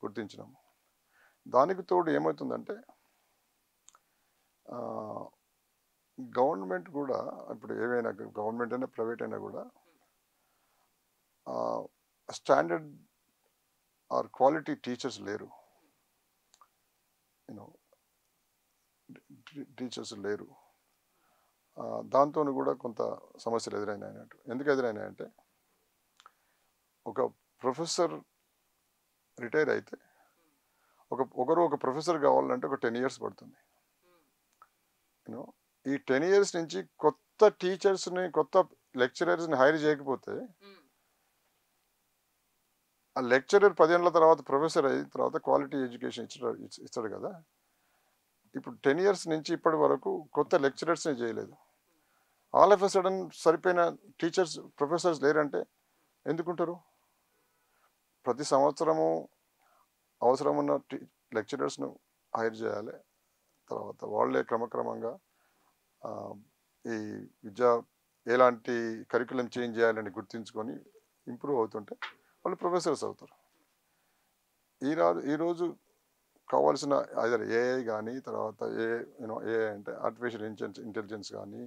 గుర్తించినాము. దానికి తోడు ఏమవుతుందంటే, గవర్నమెంట్ కూడా, ఇప్పుడు ఏవైనా గవర్నమెంట్ అయినా ప్రైవేట్ అయినా కూడా స్టాండర్డ్ ఆర్ క్వాలిటీ టీచర్స్ లేరు. టీచర్స్ లేరు. దాంతో కూడా కొంత సమస్యలు ఎదురైనాయి అన్నట్టు. ఎందుకు ఎదురైనాయంటే, ఒక ప్రొఫెసర్ రిటైర్ అయితే ఒకరు ఒక ప్రొఫెసర్ కావాలంటే ఒక 10 ఇయర్స్ పడుతుంది. యూనో ఈ 10 ఇయర్స్ నుంచి కొత్త టీచర్స్ని కొత్త లెక్చరర్స్ని హైర్ చేయకపోతే ఆ లెక్చరర్ 10 ఏళ్ళ తర్వాత ప్రొఫెసర్ అయిన తర్వాత క్వాలిటీ ఎడ్యుకేషన్ ఇస్తాడు కదా. ఇప్పుడు 10 ఇయర్స్ నుంచి ఇప్పటి వరకు కొత్త లెక్చరర్స్ని చేయలేదు. ఆల్ ఆఫ్ ఎ సడన్ సరిపోయిన టీచర్స్ ప్రొఫెసర్స్ లేరంటే ఎందుకుంటారు? ప్రతి సంవత్సరము అవసరం ఉన్న లెక్చరర్స్ను హైర్ చేయాలి. తర్వాత వాళ్ళే క్రమక్రమంగా ఈ విద్యా ఎలాంటి కరికులం చేంజ్ చేయాలని గుర్తించుకొని ఇంప్రూవ్ అవుతుంటే వాళ్ళు ప్రొఫెసర్స్ అవుతారు. ఈరోజు కావాల్సిన ఐదర్ ఏఐ కానీ, తర్వాత ఏఐ అంటే ఆర్టిఫిషియల్ ఇంటెలిజెన్స్ కానీ,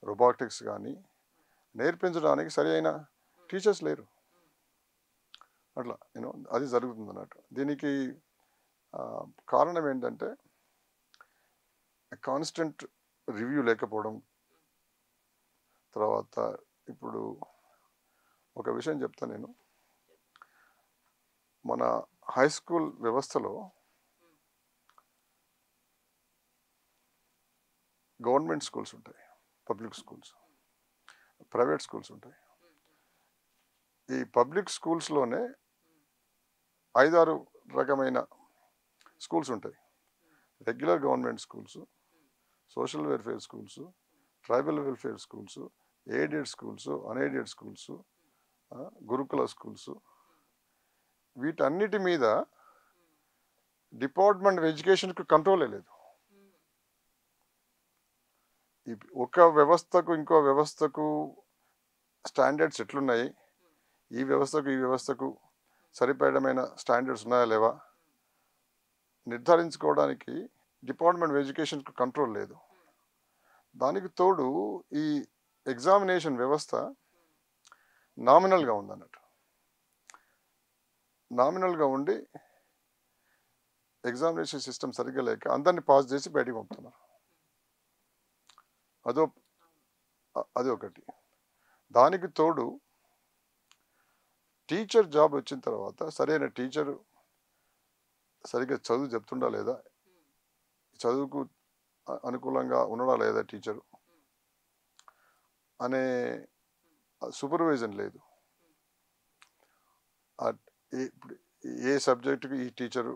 రోబోటిక్స్ కానీ నేర్పించడానికి సరి అయిన టీచర్స్ లేరు. అట్లా అది జరుగుతుంది అన్నట్టు. దీనికి కారణం ఏంటంటే కాన్స్టెంట్ రివ్యూ లేకపోవడం. తర్వాత ఇప్పుడు ఒక విషయం చెప్తాను నేను. మన హై స్కూల్ వ్యవస్థలో గవర్నమెంట్ స్కూల్స్ ఉంటాయి, పబ్లిక్ స్కూల్స్, ప్రైవేట్ స్కూల్స్ ఉంటాయి. ఈ పబ్లిక్ స్కూల్స్లోనే 5-6 రకమైన స్కూల్స్ ఉంటాయి. Regular government schools, social welfare schools, tribal welfare schools, aided schools, unaided schools, గురుకుల స్కూల్స్. వీటన్నిటి మీద డిపార్ట్మెంట్ ఆఫ్ ఎడ్యుకేషన్కి కంట్రోలే లేదు. ఒక వ్యవస్థకు ఇంకో వ్యవస్థకు స్టాండర్డ్స్ ఎట్లున్నాయి, ఈ వ్యవస్థకు సరిపడమైన స్టాండర్డ్స్ ఉన్నాయా లేవా నిర్ధారించుకోవడానికి డిపార్ట్మెంట్ ఆఫ్ ఎడ్యుకేషన్కు కంట్రోల్ లేదు. దానికి తోడు ఈ ఎగ్జామినేషన్ వ్యవస్థ నామినల్గా ఉందన్నట్టు. నామినల్గా ఉండి ఎగ్జామినేషన్ సిస్టమ్ సరిగ్గా లేక అందరినీ పాస్ చేసి బయటికి పంపుతున్నారు. అది ఒకటి. దానికి తోడు టీచర్ జాబ్ వచ్చిన తర్వాత సరైన టీచరు సరిగ్గా చదువు చెప్తుండా లేదా, చదువుకు అనుకూలంగా ఉండడా లేదా టీచరు అనే సూపర్విజన్ లేదు. ఇప్పుడు ఏ సబ్జెక్టుకి ఈ టీచరు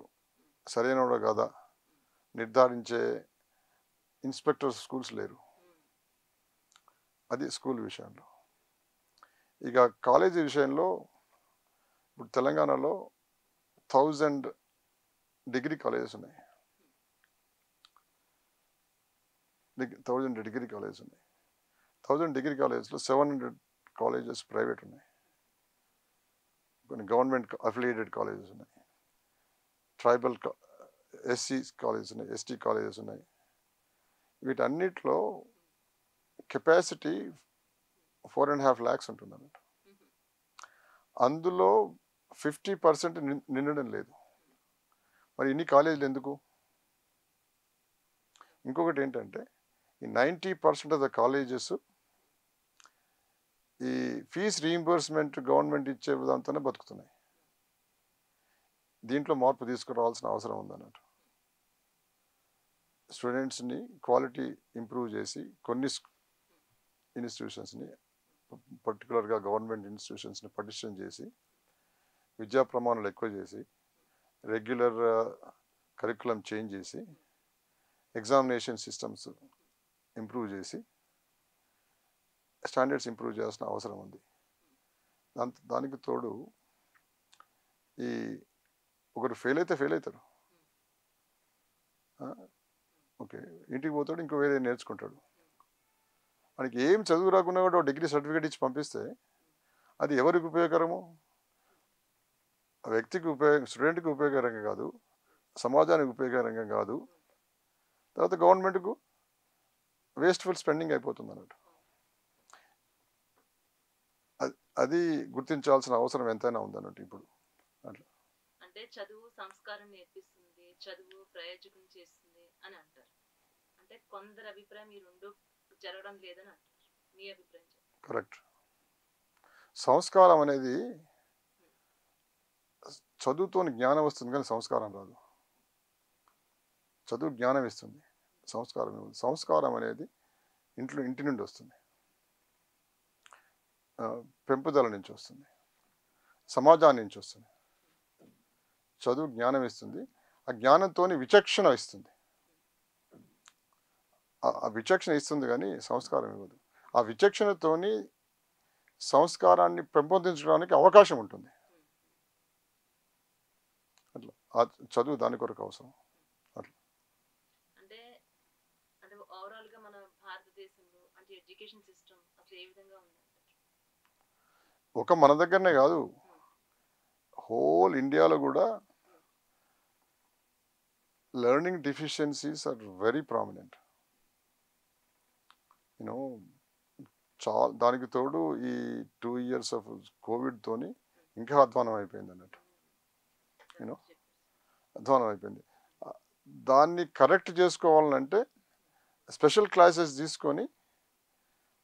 సరైనవాడా కాదా నిర్ధారించే ఇన్స్పెక్టర్స్ స్కూల్స్ లేరు. అది స్కూల్ విషయంలో. ఇక కాలేజీ విషయంలో ఇప్పుడు తెలంగాణలో 1000 డిగ్రీ కాలేజెస్ ఉన్నాయి. 1000 డిగ్రీ కాలేజెస్ ఉన్నాయి. 1000 డిగ్రీ కాలేజెస్లో 700 కాలేజెస్ ప్రైవేట్ ఉన్నాయి. కొన్ని గవర్నమెంట్ అఫిలియేటెడ్ కాలేజెస్ ఉన్నాయి. ట్రైబల్ ఎస్సీ కాలేజెస్ ఉన్నాయి, ఎస్టీ కాలేజెస్ ఉన్నాయి. వీటన్నిటిలో కెపాసిటీ 4.5 lakhs ఉంటుంది అన్నట్టు. అందులో 50% నిండడం లేదు. మరి ఇన్ని కాలేజీలు ఎందుకు? ఇంకొకటి ఏంటంటే ఈ 90% ఆఫ్ ద కాలేజెస్ ఈ ఫీజ్ రీయింబర్స్మెంట్ గవర్నమెంట్ ఇచ్చే దాంతోనే బతుకుతున్నాయి. దీంట్లో మార్పు తీసుకురావాల్సిన అవసరం ఉందన్నట్టు. స్టూడెంట్స్ని క్వాలిటీ ఇంప్రూవ్ చేసి కొన్ని ఇన్స్టిట్యూషన్స్ని, పర్టికులర్గా గవర్నమెంట్ ఇన్స్టిట్యూషన్స్ని పటిష్టం చేసి, విద్యా ప్రమాణాలు ఎక్కువ చేసి, రెగ్యులర్ కరికులం చేంజ్ చేసి, ఎగ్జామినేషన్ సిస్టమ్స్ ఇంప్రూవ్ చేసి, స్టాండర్డ్స్ ఇంప్రూవ్ చేయాల్సిన అవసరం ఉంది. దానికి తోడు ఈ ఒకరు ఫెయిల్ అయితే ఫెయిల్ అవుతారు. ఓకే, ఇంటికి పోతాడు, ఇంకో వేరే నేర్చుకుంటాడు. మనకి ఏం చదువు రాకుండా కూడా డిగ్రీ సర్టిఫికేట్ ఇచ్చి పంపిస్తే అది ఎవరికి ఉపయోగకరము? ఆ వ్యక్తికి స్టూడెంట్కి ఉపయోగకరంగా కాదు, సమాజానికి ఉపయోగకరంగా కాదు. తర్వాత గవర్నమెంట్కు వేస్ట్ఫుల్ స్పెండింగ్ అయిపోతుంది అన్నట్టు. అది గుర్తించాల్సిన అవసరం ఎంతైనా ఉందన్నట్టు ఇప్పుడు. అట్లా అంటే చదువు సంస్కారం నేర్పిస్తుంది, చదువు ప్రయోజకం చేస్తుంది అని అంటారు. అంటే కొందరు అభిప్రాయం ఈ రెండు జరగడం లేదని అంటారు. మీ అభిప్రాయం చెప్పండి. కరెక్ట్. సంస్కారం అనేది చదువుతోని జ్ఞానం వస్తుంది కానీ సంస్కారం రాదు. చదువు జ్ఞానం ఇస్తుంది, సంస్కారం ఇవ్వదు. సంస్కారం అనేది ఇంటి నుండి వస్తుంది, పెంపుదల నుంచి వస్తుంది, సమాజాన్ని నుంచి వస్తుంది. చదువు జ్ఞానం ఇస్తుంది, ఆ జ్ఞానంతో విచక్షణ ఇస్తుంది. ఆ విచక్షణ ఇస్తుంది కానీ సంస్కారం ఇవ్వదు. ఆ విచక్షణతోని సంస్కారాన్ని పెంపొందించడానికి అవకాశం ఉంటుంది. అట్లా ఆ చదువు దాని కొరకు అవసరం. అంటే అంటే ఓవరాల్ గా మన భారతదేశంలో అంటే ఎడ్యుకేషన్ సిస్టమ్ అసలు ఏ విధంగా ఉందంటారు? ఒక మన దగ్గరనే కాదు, హోల్ ఇండియాలో కూడా learning deficiencies are very prominent. You know దానికి తోడు ఈ 2 years ఆఫ్ కోవిడ్ తోని ఇంకా అధ్వానం అయిపోయింది అన్నట్టు. యూనో అధ్వానం అయిపోయింది. దాన్ని కరెక్ట్ చేసుకోవాలంటే స్పెషల్ క్లాసెస్ తీసుకొని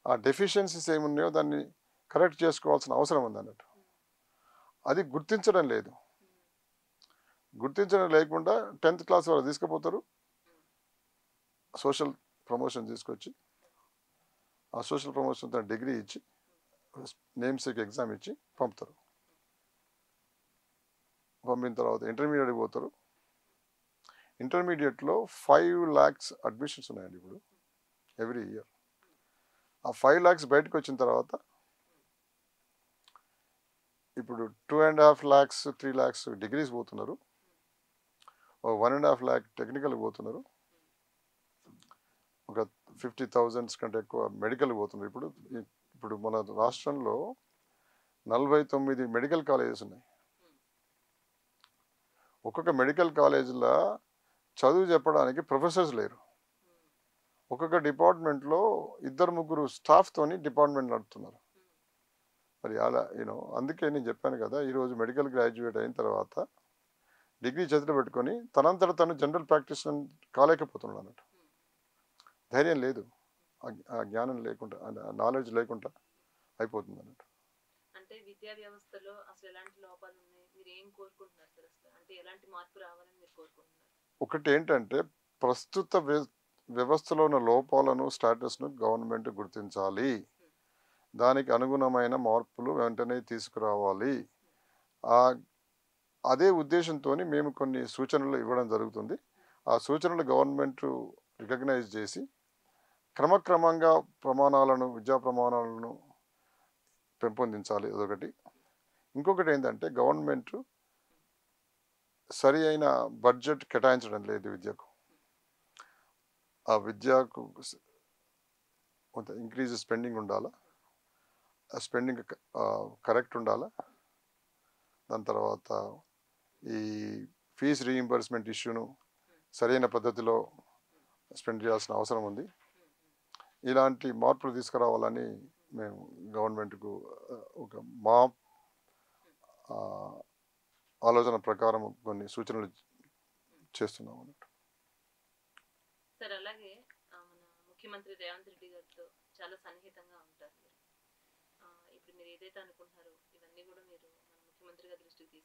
ఆ డెఫిషియన్సీస్ ఏమున్నాయో దాన్ని కరెక్ట్ చేసుకోవాల్సిన అవసరం ఉంది అన్నట్టు. అది గుర్తించడం లేదు. గుర్తించడం లేకుండా 10th క్లాస్ వరకు తీసుకుపోతారు, సోషల్ ప్రమోషన్ తీసుకొచ్చి ఆ సోషల్ ప్రమోషన్ డిగ్రీ ఇచ్చి నేమ్సేక్ ఎగ్జామ్ ఇచ్చి పంపుతారు. పంపిన తర్వాత ఇంటర్మీడియట్కి పోతారు. ఇంటర్మీడియట్లో 5 lakhs అడ్మిషన్స్ ఉన్నాయండి ఇప్పుడు ఎవ్రీ ఇయర్. ఆ 5 lakhs బయటకు వచ్చిన తర్వాత ఇప్పుడు 2.5 lakhs 3 lakhs డిగ్రీస్ పోతున్నారు, 1.5 lakh టెక్నికల్ పోతున్నారు, ఒక 50,000 కంటే ఎక్కువ మెడికల్ పోతున్నారు. ఇప్పుడు మన రాష్ట్రంలో 49 మెడికల్ కాలేజెస్ ఉన్నాయి. ఒక్కొక్క మెడికల్ కాలేజీలో చదువు చెప్పడానికి ప్రొఫెసర్స్ లేరు. ఒక్కొక్క డిపార్ట్మెంట్లో 2-3 స్టాఫ్తోని డిపార్ట్మెంట్ నడుపుతున్నారు. మరి అలా అందుకే నేను చెప్పాను కదా, ఈరోజు మెడికల్ గ్రాడ్యుయేట్ అయిన తర్వాత డిగ్రీ చేతిలో పెట్టుకొని తనంతట తను జనరల్ ప్రాక్టీషనర్ కాలేకపోతున్నాడు అన్నట్టు. ధైర్యం లేదు, ఆ జ్ఞానం లేకుండా, నాలెడ్జ్ లేకుండా అయిపోతుంది అన్నట్టు. అంటే విద్యా వ్యవస్థలో అసలు ఎలాంటి లోపాలు ఉన్నాయి, మీరు ఏం కోరుకుంటున్నారు సార్? అసలు అంటే ఎలాంటి మార్పు రావాలని మీరు కోరుకుంటున్నారు? ఒకటి ఏంటంటే ప్రస్తుత వ్యవస్థలో ఉన్న లోపాలను, స్టాటస్ను గవర్నమెంట్ గుర్తించాలి. దానికి అనుగుణమైన మార్పులు వెంటనే తీసుకురావాలి. అదే ఉద్దేశంతో మేము కొన్ని సూచనలు ఇవ్వడం జరుగుతుంది. ఆ సూచనలు గవర్నమెంట్ రికగ్నైజ్ చేసి క్రమక్రమంగా విద్యా ప్రమాణాలను పెంపొందించాలి. అదొకటి. ఇంకొకటి ఏంటంటే గవర్నమెంట్ సరి అయిన బడ్జెట్ కేటాయించడం లేదు విద్యకు. ఆ విద్యకు కొంత ఇంక్రీజ్ స్పెండింగ్ ఉండాలా, ఆ స్పెండింగ్ కరెక్ట్ ఉండాలా. దాని తర్వాత ఈ ఫీజు రీయింబర్స్మెంట్ ఇష్యూను సరైన పద్ధతిలో స్పెండ్ చేయాల్సిన అవసరం ఉంది. ఇలాంటి మార్పులు తీసుకురావాలని మేము గవర్నమెంట్కు ఒక మా ఆలోచన ప్రకారం కొన్ని సూచనలు చేస్తున్నాం అన్నట్టు. సార్ అలాగే మన ముఖ్యమంత్రి రేవంత్ రెడ్డి గారితో చాలా సన్నిహితంగా ఉంటారు మీరు. ఇప్పుడు మీరు ఏదైతే అనుకుంటున్నారో ఇవన్నీ కూడా మీరు మన ముఖ్యమంత్రి గారి దృష్టికి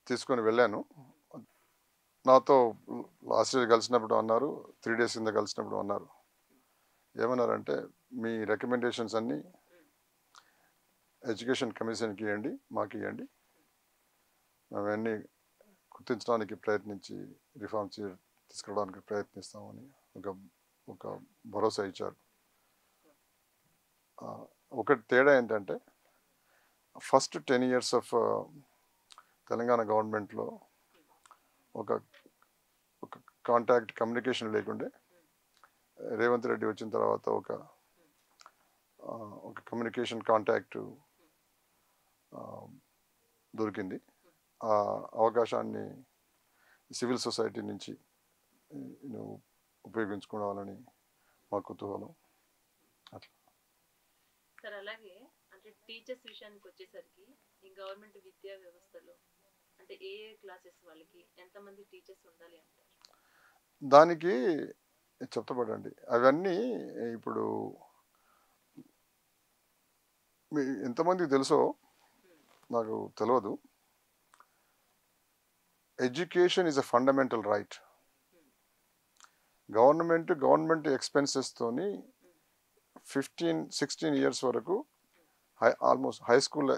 తీసుకొని వెళ్ళాను. నాతో లాస్ట్ ఇయర్ కలిసినప్పుడు అన్నారు, 3 days కింద కలిసినప్పుడు అన్నారు, ఏమన్నారంటే మీ రికమెండేషన్స్ అన్నీ ఎడ్యుకేషన్ కమిషన్కి ఇవ్వండి, మాకు ఇవ్వండి, మేము అన్నీ గుర్తించడానికి ప్రయత్నించి రిఫార్మ్స్ తీసుకురావడానికి ప్రయత్నిస్తామని ఒక భరోసా ఇచ్చారు. ఒకటి తేడా ఏంటంటే ఫస్ట్ 10 years ఆఫ్ తెలంగాణ గవర్నమెంట్లో ఒక కాంటాక్ట్ కమ్యూనికేషన్ లేకుండే. రేవంత్ రెడ్డి వచ్చిన తర్వాత ఒక కమ్యూనికేషన్ కాంటాక్ట్ దొరికింది. ఆ అవకాశాన్ని సివిల్ సొసైటీ నుంచి ఉపయోగించుకోవాలని మా కుతూహలం. అట్లా సార్ అలాగే అంటే టీచర్స్ విషయానికి వచ్చేసరికి ఈ గవర్నమెంట్ విద్యా వ్యవస్థలో అంటే ఏ క్లాసెస్ వాళ్ళకి ఎంతమంది టీచర్స్ ఉండాలి అంటారు? దానికి చెప్తాపడండి. అవన్నీ ఇప్పుడు ఎంతమందికి తెలుసో నాకు తెలియదు. Education is a fundamental right. Government ఎక్స్పెన్సెస్తోని 16 ఇయర్స్ వరకు almost high school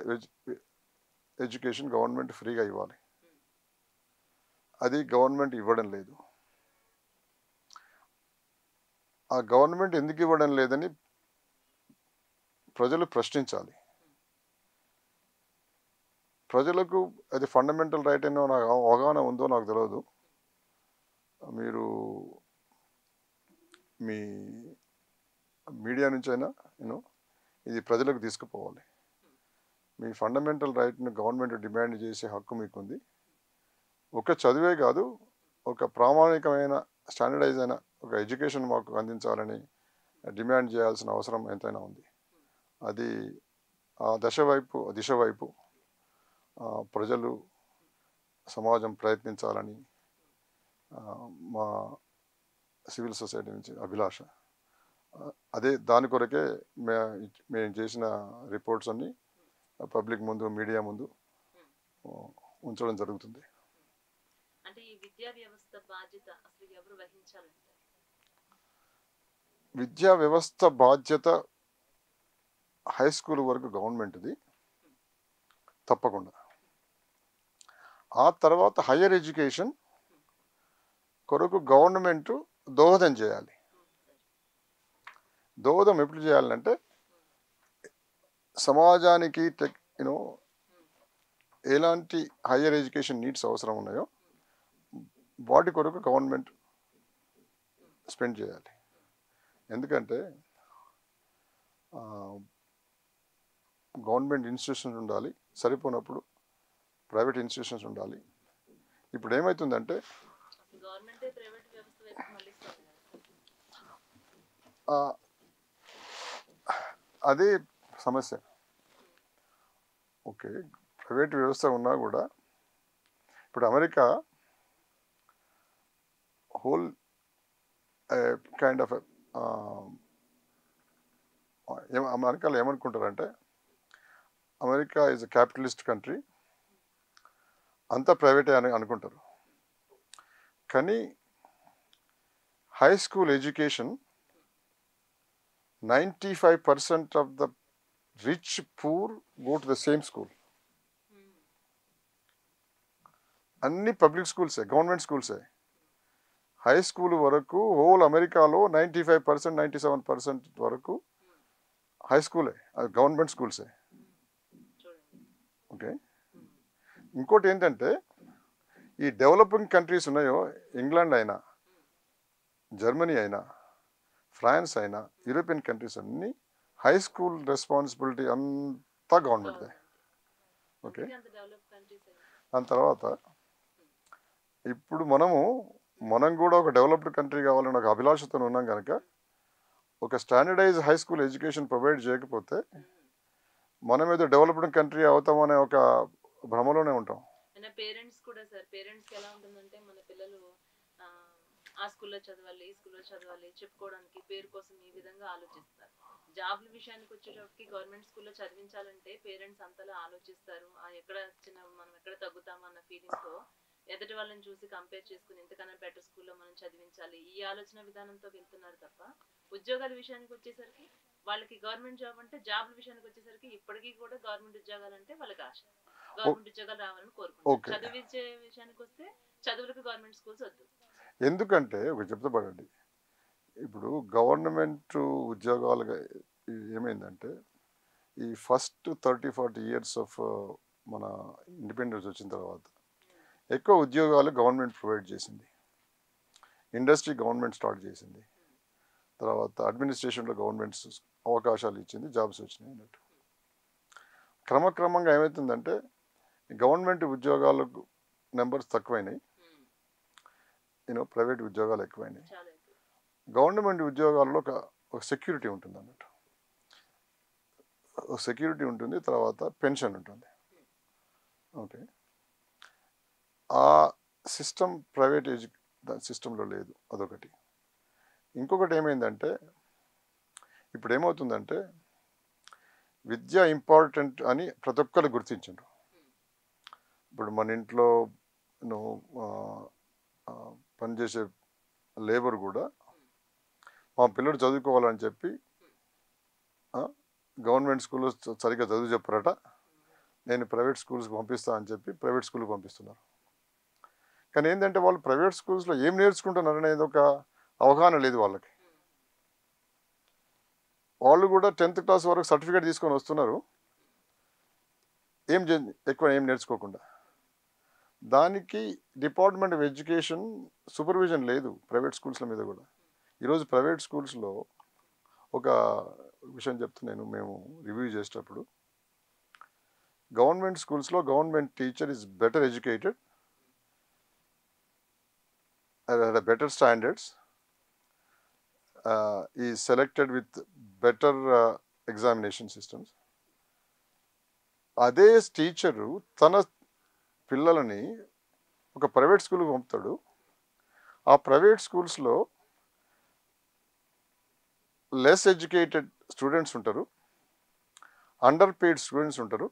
education government ఫ్రీగా ఇవ్వాలి. అది గవర్నమెంట్ ఇవ్వడం లేదు. ఆ గవర్నమెంట్ ఎందుకు ఇవ్వడం లేదని ప్రజలు ప్రశ్నించాలి. ప్రజలకు అది ఫండమెంటల్ రైట్ అయినా నాకు అవగాహన ఉందో నాకు తెలియదు. మీరు మీ మీడియా నుంచి అయినా ఇది ప్రజలకు తీసుకుపోవాలి. మీ ఫండమెంటల్ రైట్ని గవర్నమెంట్ డిమాండ్ చేసే హక్కు మీకుంది. ఒక చదివే కాదు, ఒక ప్రామాణికమైన స్టాండర్డైజ్ అయిన ఒక ఎడ్యుకేషన్ మాకు అందించాలని డిమాండ్ చేయాల్సిన అవసరం ఎంతైనా ఉంది. అది ఆ దిశ వైపు ప్రజలు సమాజం ప్రయత్నించాలని మా సివిల్ సొసైటీ నుంచి అభిలాష. అదే దాని కొరకే మేము చేసిన రిపోర్ట్స్ అన్ని పబ్లిక్ ముందు, మీడియా ముందు ఉంచడం జరుగుతుంది. అంటే ఈ విద్యా వ్యవస్థ బాధ్యత అసలు ఎవరు వహించాలంటారు? విద్యా వ్యవస్థ బాధ్యత హై స్కూల్ వరకు గవర్నమెంట్ది తప్పకుండా. ఆ తర్వాత హయ్యర్ ఎడ్యుకేషన్ కొరకు గవర్నమెంట్ దోహదం చేయాలి. దోహదం ఎప్పుడు చేయాలంటే సమాజానికి ఎలాంటి హయ్యర్ ఎడ్యుకేషన్ నీడ్స్ అవసరం ఉన్నాయో వాటి కొరకు గవర్నమెంట్ స్పెండ్ చేయాలి. ఎందుకంటే గవర్నమెంట్ ఇన్స్టిట్యూషన్స్ ఉండాలి, సరిపోనప్పుడు ప్రైవేట్ ఇన్స్టిట్యూషన్స్ ఉండాలి. ఇప్పుడు ఏమవుతుందంటే అదే సమస్య. ఓకే, ప్రైవేట్ వ్యవస్థ ఉన్నా కూడా ఇప్పుడు అమెరికా హోల్ కైండ్ ఆఫ్ అమెరికాలో ఏమనుకుంటారంటే America is a capitalist country, అంతా ప్రైవేటే అని అనుకుంటారు. కానీ high school education 95% of the rich poor go to the same school. అన్ని పబ్లిక్ స్కూల్సే, గవర్నమెంట్ స్కూల్సే. హై స్కూల్ వరకు హోల్ అమెరికాలో 95%, 97% వరకు హై స్కూలే, గవర్నమెంట్ స్కూల్సే. ఓకే, ఇంకోటి ఏంటంటే ఈ డెవలపింగ్ కంట్రీస్ ఉన్నాయో, ఇంగ్లాండ్ అయినా, జర్మనీ అయినా, ఫ్రాన్స్ అయినా, యూరోపియన్ కంట్రీస్ అన్నీ హై స్కూల్ రెస్పాన్సిబిలిటీ అంతా గవర్నమెంట్దే. ఓకే, దాని తర్వాత ఇప్పుడు మనం కూడా ఒక డెవలప్డ్ కంట్రీ కావాలని ఒక అభిలాషతో ఉన్నాం కనుక ఒక standardize high school education provide చేయకపోతే మనం ఏదో డెవలప్డ్ కంట్రీ అవుతామనే ఒక భ్రమలోనే ఉంటాం. పేరెంట్స్ కూడా సార్, పేరెంట్స్కి ఎలా ఉంటుందంటే మన పిల్లలు ఆ స్కూల్లో చదవాలి, ఈ స్కూల్లో చదవాలి చెప్పుకోవడానికి పేరు కోసం ఈ విధంగా ఆలోచిస్తారు. జాబ్ల విషయానికి వచ్చేటప్పటికి గవర్నమెంట్ స్కూల్లో చదివించాలంటే పేరెంట్స్ అంతలా ఆలోచిస్తారు. మనం ఎక్కడ తగ్గుతామో అన్న ఫీలింగ్తో ఎదుటి వాళ్ళని చూసి కంపేర్ చేసుకుని ఇంతకన్నా బెటర్ స్కూల్లో మనం చదివించాలి, ఈ ఆలోచన విధానంతో వెళ్తున్నారు తప్ప ఉద్యోగాల విషయానికి వచ్చేసరికి వాళ్ళకి గవర్నమెంట్ జాబ్ అంటే, జాబ్ల విషయానికి వచ్చేసరికి ఇప్పటికీ కూడా గవర్నమెంట్ ఉద్యోగాలు అంటే వాళ్ళకి ఆశ, గవర్నమెంట్ ఉద్యోగాలు రావాలని కోరుకుంటారు. చదివించే విషయానికి వస్తే చదువులకు గవర్నమెంట్ స్కూల్స్ వద్దు. ఎందుకంటే ఒక చెప్తాపడండి, ఇప్పుడు గవర్నమెంట్ ఉద్యోగాలుగా ఏమైందంటే ఈ ఫస్ట్ 30-40 ఇయర్స్ ఆఫ్ మన ఇండిపెండెన్స్ వచ్చిన తర్వాత ఎక్కువ ఉద్యోగాలు గవర్నమెంట్ ప్రొవైడ్ చేసింది. ఇండస్ట్రీ గవర్నమెంట్ స్టార్ట్ చేసింది. తర్వాత అడ్మినిస్ట్రేషన్లో గవర్నమెంట్ అవకాశాలు ఇచ్చింది, జాబ్స్ వచ్చినాయి అన్నట్టు. క్రమక్రమంగా ఏమవుతుందంటే గవర్నమెంట్ ఉద్యోగాలకు నెంబర్స్ తక్కువైనాయి, ప్రైవేట్ ఉద్యోగాలు ఎక్కువైనాయి. గవర్నమెంట్ ఉద్యోగాల్లో ఒక సెక్యూరిటీ ఉంటుంది అన్నట్టు, సెక్యూరిటీ ఉంటుంది, తర్వాత పెన్షన్ ఉంటుంది. ఓకే, ఆ సిస్టమ్ ప్రైవేట్ సిస్టంలో లేదు, అదొకటి. ఇంకొకటి ఏమైందంటే ఇప్పుడు ఏమవుతుందంటే విద్య ఇంపార్టెంట్ అని ప్రతి ఒక్కరు గుర్తించారు. ఇప్పుడు మన ఇంట్లో పనిచేసే లేబర్ కూడా మా పిల్లడు చదువుకోవాలని చెప్పి గవర్నమెంట్ స్కూల్లో సరిగ్గా చదువు చెప్పారట, నేను ప్రైవేట్ స్కూల్స్కి పంపిస్తా అని చెప్పి ప్రైవేట్ స్కూల్కి పంపిస్తున్నారు. కానీ ఏంటంటే వాళ్ళు ప్రైవేట్ స్కూల్స్లో ఏం నేర్చుకుంటున్నారు అనేది ఒక అవగాహన లేదు వాళ్ళకి. వాళ్ళు కూడా 10th క్లాస్ వరకు సర్టిఫికేట్ తీసుకొని వస్తున్నారు, ఎక్కువ ఏం నేర్చుకోకుండా. దానికి డిపార్ట్మెంట్ ఆఫ్ ఎడ్యుకేషన్ సూపర్విజన్ లేదు ప్రైవేట్ స్కూల్స్ల మీద కూడా. ఈరోజు ప్రైవేట్ స్కూల్స్లో ఒక విషయం చెప్తున్నాను, మేము రివ్యూ చేసేటప్పుడు గవర్నమెంట్ స్కూల్స్లో government teacher is better educated, better standards, ఈ selected with better examination systems. అదే టీచరు తన పిల్లలని ఒక ప్రైవేట్ స్కూల్కి పంపుతాడు, ఆ ప్రైవేట్ స్కూల్స్లో లెస్ ఎడ్యుకేటెడ్ స్టూడెంట్స్ ఉంటారు, అండర్ పెయిడ్ స్టూడెంట్స్ ఉంటారు.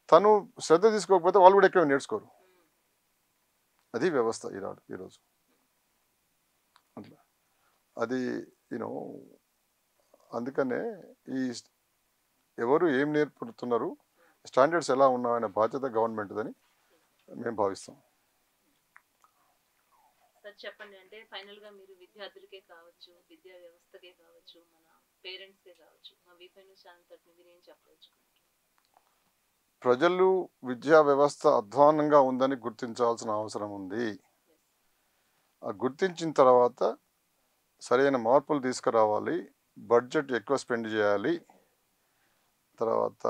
తను శ్రద్ధ తీసుకోకపోతే వాళ్ళు కూడా ఎక్కువ నేర్చుకోరు. అది వ్యవస్థ ఈరోజు అట్లా. అది అందుకనే ఈ ఎవరు ఏం నేర్పుతున్నారు, స్టాండర్డ్స్ ఎలా ఉన్నాయనే బాధ్యత గవర్నమెంట్దని మేము భావిస్తాం. సార్ చెప్పండి, అంటే ఫైనల్గా మీరు విద్యార్థులకే కావచ్చు, విద్యా వ్యవస్థకే కావచ్చు, మన పేరెంట్స్కే కావచ్చు, మా V5 న్యూస్ ఛానల్ తరఫున మీరు ఏం చెప్పదలుచుకున్నారు? ప్రజలు విద్యా వ్యవస్థ అధ్వాన్నంగా ఉందని గుర్తించాల్సిన అవసరం ఉంది. గుర్తించిన తర్వాత సరైన మార్పులు తీసుకురావాలి, బడ్జెట్ ఎక్కువ స్పెండ్ చేయాలి. తర్వాత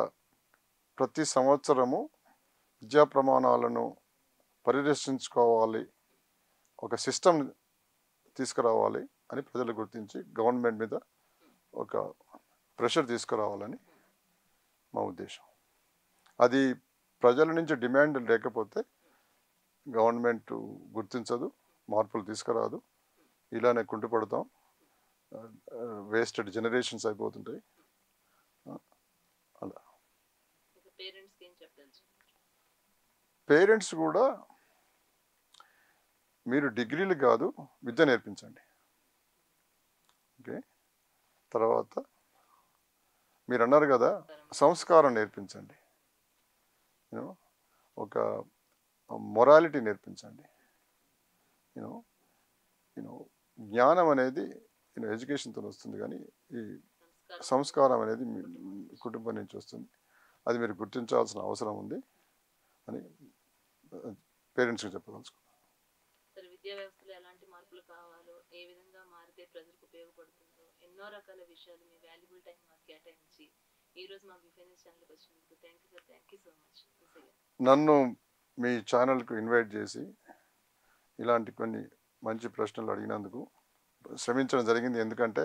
ప్రతి సంవత్సరము విద్యా ప్రమాణాలను పరిరక్షించుకోవాలి, ఒక సిస్టమ్ తీసుకురావాలి అని ప్రజలు గుర్తించి గవర్నమెంట్ మీద ఒక ప్రెషర్ తీసుకురావాలని మా ఉద్దేశం. అది ప్రజల నుంచి డిమాండ్ లేకపోతే గవర్నమెంట్ గుర్తించదు, మార్పులు తీసుకురాదు, ఇలానే కుంటుపడతాం, వేస్టెడ్ జనరేషన్స్ అయిపోతుంటాయి. అలా పేరెంట్స్ కూడా మీరు డిగ్రీలు కాదు విద్య నేర్పించండి. ఓకే, తర్వాత మీరు అన్నారు కదా సంస్కారం నేర్పించండి, ఒక మొరాలిటీ నేర్పించండి. జ్ఞానం అనేది ఎడ్యుకేషన్తో వస్తుంది, కానీ ఈ సంస్కారం అనేది కుటుంబం నుంచి వస్తుంది. అది మీరు గుర్తించాల్సిన అవసరం ఉంది అని పేరెంట్స్కి చెప్పదలుచుకున్నాను. విద్యా వ్యవస్థలో ఎలాంటి మార్పులు కావాలో, ఏ విధంగా మారితే ప్రజలకు ఉపయోగపడుతుందో ఎన్నో రకాల విషయాలు మీ వాల్యుబుల్ టైం మాకు కేటాయించి ఈ రోజు మా V5 న్యూస్ ఛానల్కి వచ్చినందుకు thank you sir. Thank you so much. నన్ను మీ ఛానల్కు ఇన్వైట్ చేసి ఇలాంటి కొన్ని మంచి ప్రశ్నలు అడిగినందుకు శ్రమించడం జరిగింది. ఎందుకంటే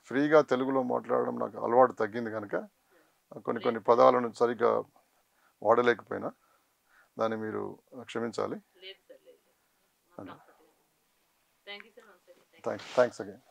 ఫ్రీగా తెలుగులో మాట్లాడడం నాకు అలవాటు తగ్గింది కనుక కొన్ని పదాలను సరిగ్గా వాడలేకపోయినా దాన్ని మీరు క్షమించాలి. Thanks again.